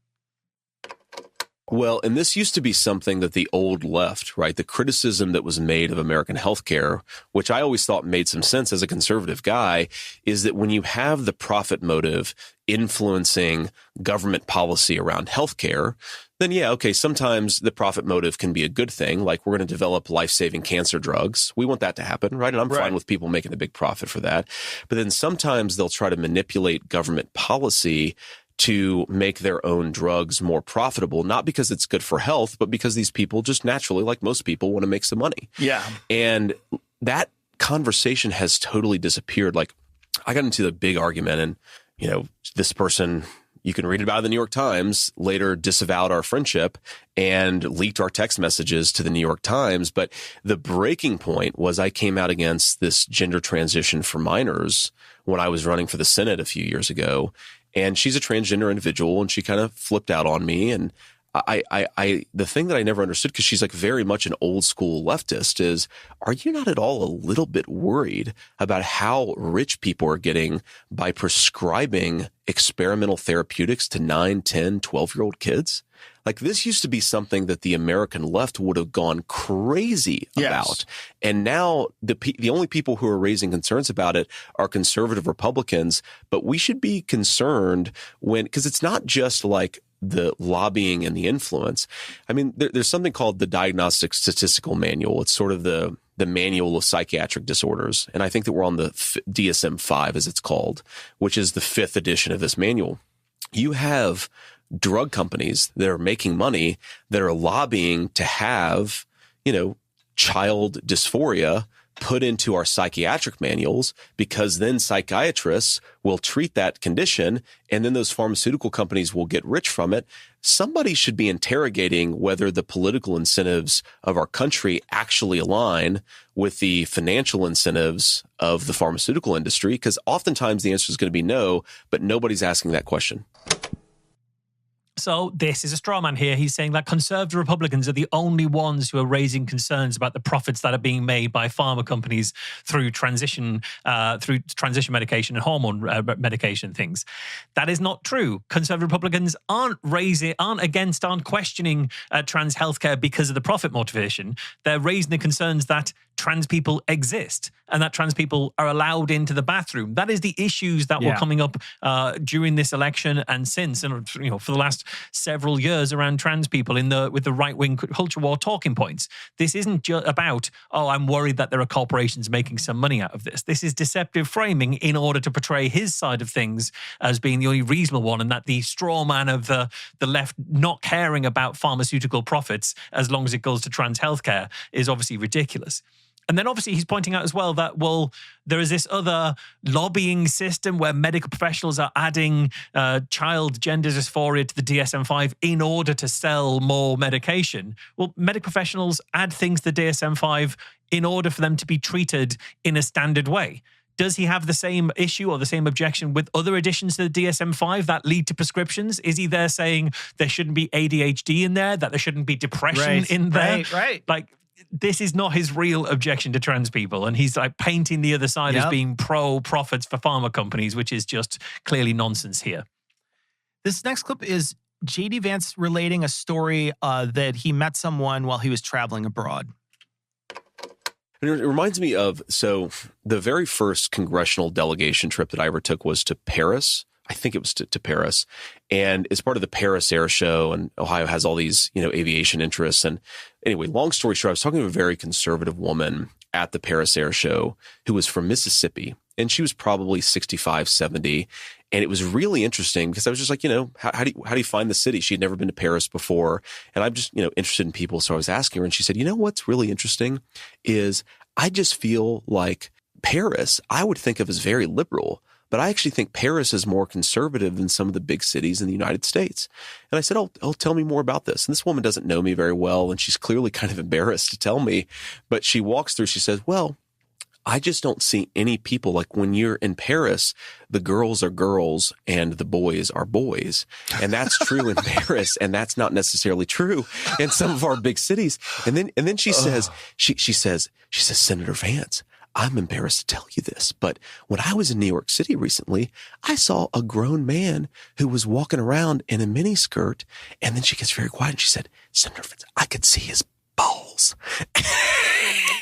Well, and this used to be something that the old left, right? The criticism that was made of American healthcare, which I always thought made some sense as a conservative guy, is that when you have the profit motive influencing government policy around healthcare, then yeah, okay, sometimes the profit motive can be a good thing. Like we're going to develop life-saving cancer drugs. We want that to happen, right? And I'm fine with people making a big profit for that. But then sometimes they'll try to manipulate government policy to make their own drugs more profitable, not because it's good for health, but because these people just naturally, like most people, want to make some money. Yeah. And that conversation has totally disappeared. Like I got into a big argument and, you know, this person, you can read about it in the New York Times, later disavowed our friendship and leaked our text messages to the New York Times. But the breaking point was I came out against this gender transition for minors when I was running for the Senate a few years ago. And she's a transgender individual and she kind of flipped out on me. And the thing that I never understood, because she's like very much an old school leftist, is are you not at all a little bit worried about how rich people are getting by prescribing experimental therapeutics to 9, 10, 12-year-old kids? Like this used to be something that the American left would have gone crazy about. And now the only people who are raising concerns about it are conservative Republicans. But we should be concerned because it's not just like the lobbying and the influence. I mean, there's something called the Diagnostic Statistical Manual. It's sort of the manual of psychiatric disorders. And I think that we're on the DSM-5, as it's called, which is the 5th edition of this manual. You have drug companies that are making money that are lobbying to have, you know, child dysphoria put into our psychiatric manuals, because then psychiatrists will treat that condition and then those pharmaceutical companies will get rich from it. Somebody should be interrogating whether the political incentives of our country actually align with the financial incentives of the pharmaceutical industry, because oftentimes the answer is going to be no, but nobody's asking that question. So this is a straw man here. He's saying that conservative Republicans are the only ones who are raising concerns about the profits that are being made by pharma companies through transition medication and hormone medication things. That is not true. Conservative Republicans aren't questioning trans healthcare because of the profit motivation. They're raising the concerns that trans people exist and that trans people are allowed into the bathroom. That is the issues that were coming up during this election and since, and for the last several years around trans people with the right-wing culture war talking points. This isn't just about, I'm worried that there are corporations making some money out of this. This is deceptive framing in order to portray his side of things as being the only reasonable one, and that the straw man of the left not caring about pharmaceutical profits as long as it goes to trans healthcare is obviously ridiculous. And then obviously he's pointing out as well that, there is this other lobbying system where medical professionals are adding child gender dysphoria to the DSM-5 in order to sell more medication. Well, medical professionals add things to the DSM-5 in order for them to be treated in a standard way. Does he have the same issue or the same objection with other additions to the DSM-5 that lead to prescriptions? Is he there saying there shouldn't be ADHD in there, that there shouldn't be depression in there? Right. Like, this is not his real objection to trans people. And he's like painting the other side as being pro-profits for pharma companies, which is just clearly nonsense here. This next clip is JD Vance relating a story that he met someone while he was traveling abroad. It reminds me of, the very first congressional delegation trip that I ever took was to Paris. I think it was to Paris, and it's part of the Paris Air Show, and Ohio has all these, aviation interests. And anyway, long story short, I was talking to a very conservative woman at the Paris Air Show who was from Mississippi, and she was probably 65, 70. And it was really interesting because I was just like, how do you find the city? She had never been to Paris before. And I'm just, interested in people. So I was asking her, and she said, what's really interesting is I just feel like Paris, I would think of as very liberal, but I actually think Paris is more conservative than some of the big cities in the United States. And I said, tell me more about this. And this woman doesn't know me very well, and she's clearly kind of embarrassed to tell me. But she walks through, she says, I just don't see any people. Like when you're in Paris, the girls are girls and the boys are boys. And that's true in Paris. And that's not necessarily true in some of our big cities. And then she says, she says, Senator Vance, I'm embarrassed to tell you this, but when I was in New York City recently, I saw a grown man who was walking around in a miniskirt, and then she gets very quiet and she said, Senator Vance, I could see his balls.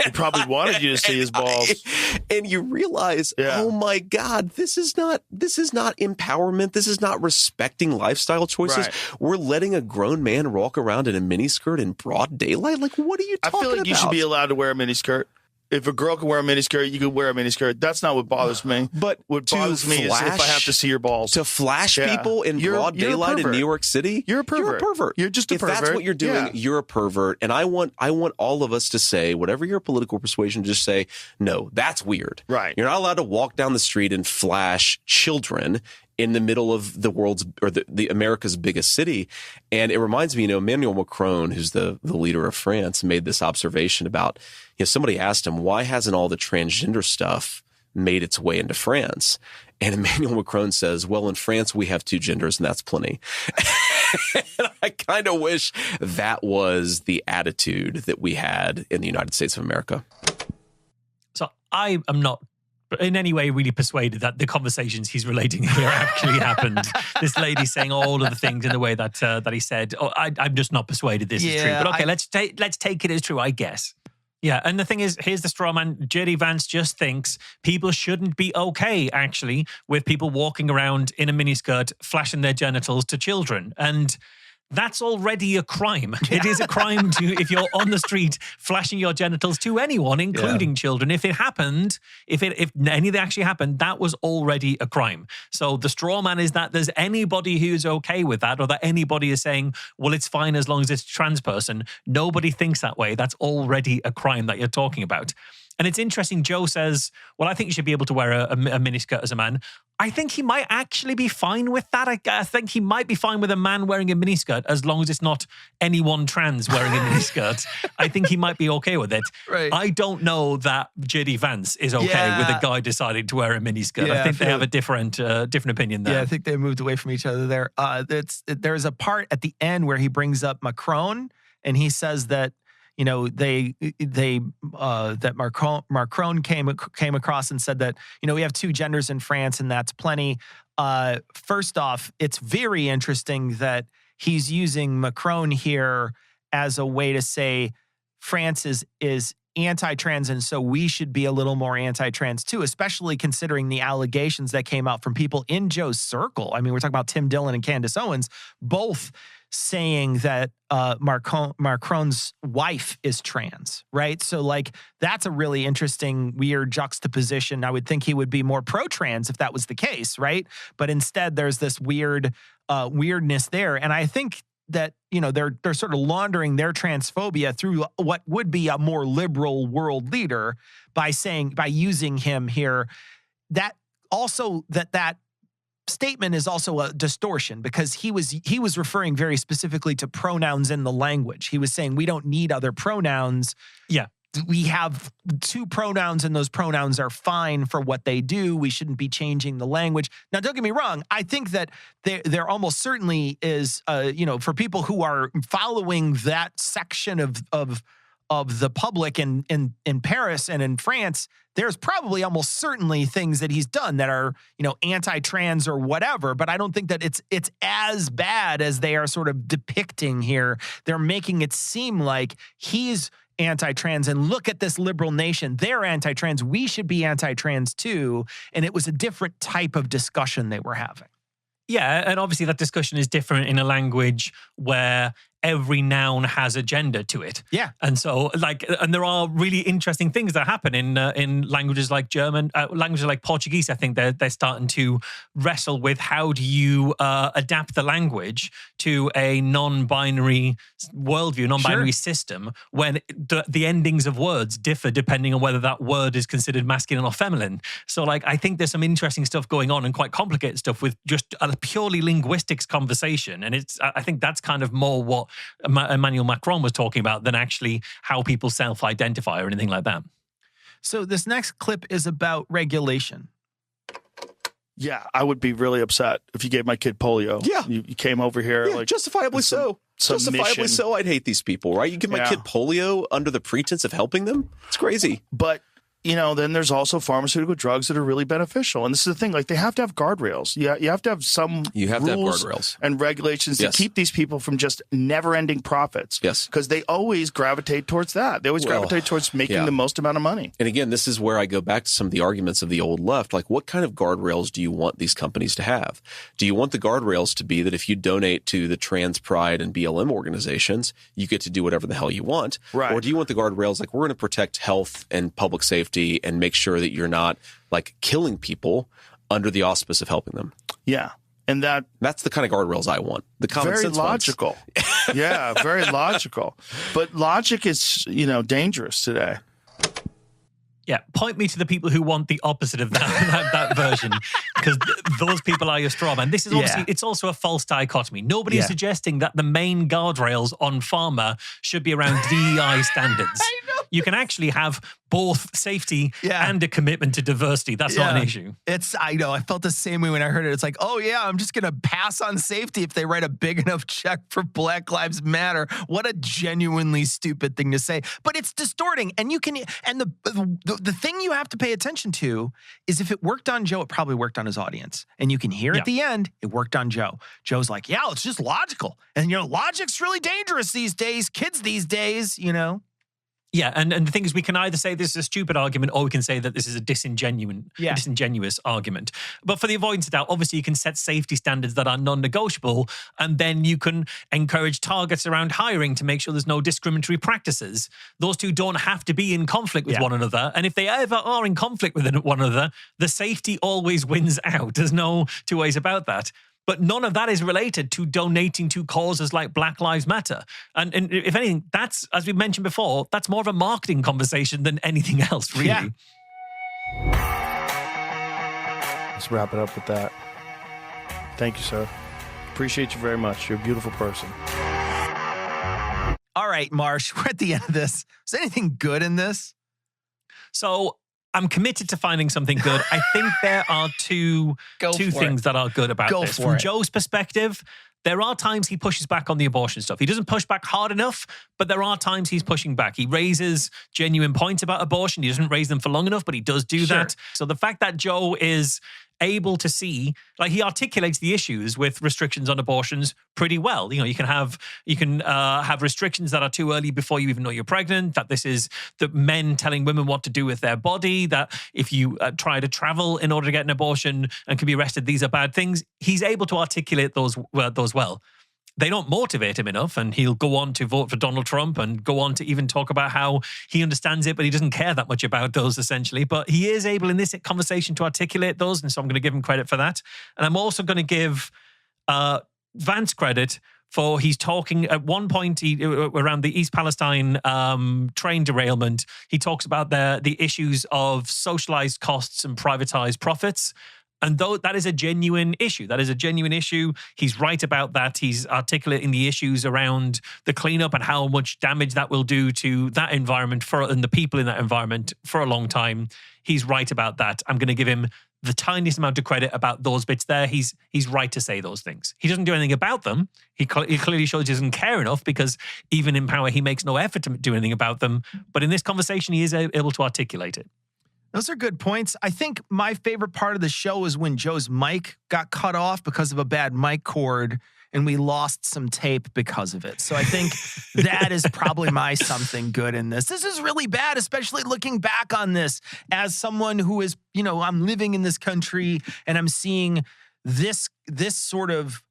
He probably wanted you to see his balls. And you realize, oh my God, this is not empowerment. This is not respecting lifestyle choices. Right. We're letting a grown man walk around in a miniskirt in broad daylight. Like, what are you talking about? I feel like you should be allowed to wear a miniskirt. If a girl can wear a miniskirt, you could wear a miniskirt. That's not what bothers me. But what bothers me is if I have to see your balls. To flash people in broad daylight in New York City? You're a pervert. You're just a pervert. If that's what you're doing, you're a pervert. And I want all of us to say, whatever your political persuasion, just say, no, that's weird. Right. You're not allowed to walk down the street and flash children in the middle of the world's or the America's biggest city. And it reminds me, Emmanuel Macron, who's the leader of France, made this observation about, somebody asked him, why hasn't all the transgender stuff made its way into France? And Emmanuel Macron says, well, in France, we have two genders and that's plenty. And I kind of wish that was the attitude that we had in the United States of America. So I am not in any way really persuaded that the conversations he's relating here actually happened. This lady saying all of the things in the way that he said. I'm just not persuaded this is true. But okay, let's take it as true, I guess. Yeah, and the thing is, here's the straw man. JD Vance just thinks people shouldn't be okay, actually, with people walking around in a miniskirt, flashing their genitals to children. And that's already a crime. It is a crime if you're on the street flashing your genitals to anyone, including children. If it happened, if any of that actually happened, that was already a crime. So the straw man is that there's anybody who's okay with that, or that anybody is saying, well, it's fine as long as it's a trans person. Nobody thinks that way. That's already a crime that you're talking about. And it's interesting, Joe says, well, I think you should be able to wear a miniskirt as a man. I think he might actually be fine with that. I think he might be fine with a man wearing a miniskirt as long as it's not anyone trans wearing a miniskirt. I think he might be okay with it. Right. I don't know that JD Vance is okay with a guy deciding to wear a miniskirt. I think they have a different opinion there. Yeah, I think they moved away from each other there. There's a part at the end where he brings up Macron, and he says that that Macron came across and said that, we have two genders in France and that's plenty. First off, it's very interesting that he's using Macron here as a way to say France is anti-trans, and so we should be a little more anti-trans too, especially considering the allegations that came out from people in Joe's circle. I mean, we're talking about Tim Dillon and Candace Owens, both saying that Macron's wife is trans, right? So that's a really interesting, weird juxtaposition. I would think he would be more pro-trans if that was the case, right? But instead there's this weirdness there. And I think that, they're sort of laundering their transphobia through what would be a more liberal world leader by using him here. That also, that statement is also a distortion, because he was referring very specifically to pronouns in the language. He was saying we don't need other pronouns. Yeah. We have two pronouns and those pronouns are fine for what they do. We shouldn't be changing the language. Now, don't get me wrong. I think that there almost certainly is, for people who are following that section of the public in Paris and in France, there's probably almost certainly things that he's done that are, anti-trans or whatever, but I don't think that it's as bad as they are sort of depicting here. They're making it seem like he's anti-trans, and look at this liberal nation. They're anti-trans. We should be anti-trans too. And it was a different type of discussion they were having. Yeah, and obviously that discussion is different in a language where every noun has a gender to it. Yeah. And so and there are really interesting things that happen in languages like German, languages like Portuguese. I think they're starting to wrestle with how do you adapt the language to a non-binary worldview, non-binary system, when the endings of words differ depending on whether that word is considered masculine or feminine. So I think there's some interesting stuff going on and quite complicated stuff with just a purely linguistics conversation. And I think that's kind of more what Emmanuel Macron was talking about than actually how people self-identify or anything like that. So this next clip is about regulation. Yeah, I would be really upset if you gave my kid polio. Yeah. You came over here justifiably so. Justifiably so, I'd hate these people, right? You give my kid polio under the pretense of helping them? It's crazy. But then there's also pharmaceutical drugs that are really beneficial. And this is the thing, like they have to have guardrails. You have to have some rules and regulations to keep these people from just never-ending profits. Yes. Because they always gravitate towards that. They always gravitate towards making the most amount of money. And again, this is where I go back to some of the arguments of the old left. Like, what kind of guardrails do you want these companies to have? Do you want the guardrails to be that if you donate to the trans pride and BLM organizations, you get to do whatever the hell you want? Right. Or do you want the guardrails like, we're going to protect health and public safety and make sure that you're not like killing people under the auspice of helping them? Yeah. And that's the kind of guardrails I want. The common very sense logical. Yeah, very logical. But logic is, dangerous today. Yeah, point me to the people who want the opposite of that version, because those people are your straw man. This is obviously, it's also a false dichotomy. Nobody is suggesting that the main guardrails on pharma should be around DEI standards. I know. You can actually have both safety and a commitment to diversity. That's not an issue. I know. I felt the same way when I heard it. It's like, oh yeah, I'm just going to pass on safety if they write a big enough check for Black Lives Matter. What a genuinely stupid thing to say. But it's distorting. And the thing you have to pay attention to is if it worked on Joe, it probably worked on his audience. And you can hear at the end, it worked on Joe. Joe's like, yeah, it's just logical. And logic's really dangerous these days. Kids these days, Yeah, and the thing is, we can either say this is a stupid argument or we can say that this is a disingenuous argument. But for the avoidance of doubt, obviously you can set safety standards that are non-negotiable, and then you can encourage targets around hiring to make sure there's no discriminatory practices. Those two don't have to be in conflict with one another. And if they ever are in conflict with one another, the safety always wins out. There's no two ways about that. But none of that is related to donating to causes like Black Lives Matter. And if anything, that's, as we mentioned before, that's more of a marketing conversation than anything else, really. Yeah. Let's wrap it up with that. Thank you, sir. Appreciate you very much. You're a beautiful person. All right, Marsh, we're at the end of this. Is there anything good in this? So I'm committed to finding something good. I think there are two things that are good about this. From Joe's perspective, there are times he pushes back on the abortion stuff. He doesn't push back hard enough, but there are times he's pushing back. He raises genuine points about abortion. He doesn't raise them for long enough, but he does do that. So the fact that Joe is able to see, like, he articulates the issues with restrictions on abortions pretty well. You can have restrictions that are too early before you even know you're pregnant, that this is the men telling women what to do with their body, that if you try to travel in order to get an abortion and can be arrested, these are bad things. He's able to articulate those well. They don't motivate him enough, and he'll go on to vote for Donald Trump and go on to even talk about how he understands it, but he doesn't care that much about those, essentially. But he is able in this conversation to articulate those, and so I'm going to give him credit for that. And I'm also going to give Vance credit for he's talking at one point around the East Palestine train derailment. He talks about the issues of socialized costs and privatized profits. And though that is a genuine issue, he's right about that. He's articulating the issues around the cleanup and how much damage that will do to that environment and the people in that environment for a long time. He's right about that. I'm going to give him the tiniest amount of credit about those bits there. He's right to say those things. He doesn't do anything about them. He clearly shows he doesn't care enough, because even in power, he makes no effort to do anything about them. But in this conversation, he is able to articulate it. Those are good points. I think my favorite part of the show is when Joe's mic got cut off because of a bad mic cord, and we lost some tape because of it. So I think that is probably my something good in this. This is really bad, especially looking back on this as someone who is, I'm living in this country and I'm seeing this sort of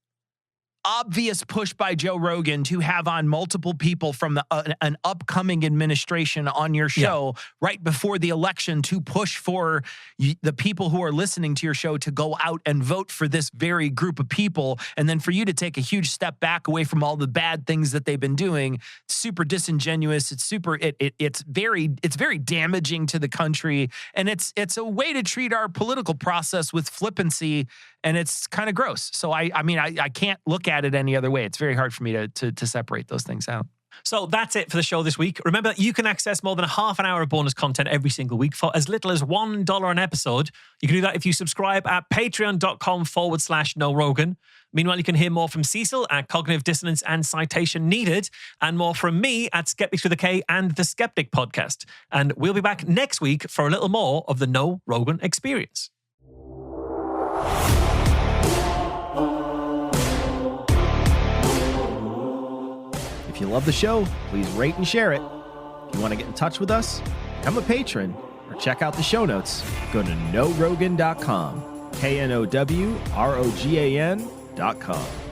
obvious push by Joe Rogan to have on multiple people from an upcoming administration on your show right before the election to push for the people who are listening to your show to go out and vote for this very group of people, and then for you to take a huge step back away from all the bad things that they've been doing. Super disingenuous. It's very damaging to the country, and it's a way to treat our political process with flippancy, and it's kind of gross. So I can't look at it any other way. It's very hard for me to separate those things out. So that's it for the show this week. Remember that you can access more than half an hour of bonus content every single week for as little as $1 an episode. You can do that if you subscribe at patreon.com/No Rogan. Meanwhile, you can hear more from Cecil at Cognitive Dissonance and Citation Needed, and more from me at Skeptics with a K and the Skeptic Podcast. And we'll be back next week for a little more of the No Rogan experience. If you love the show, please rate and share it. If you want to get in touch with us, become a patron, or check out the show notes, go to knowrogan.com. KNOWROGAN.com.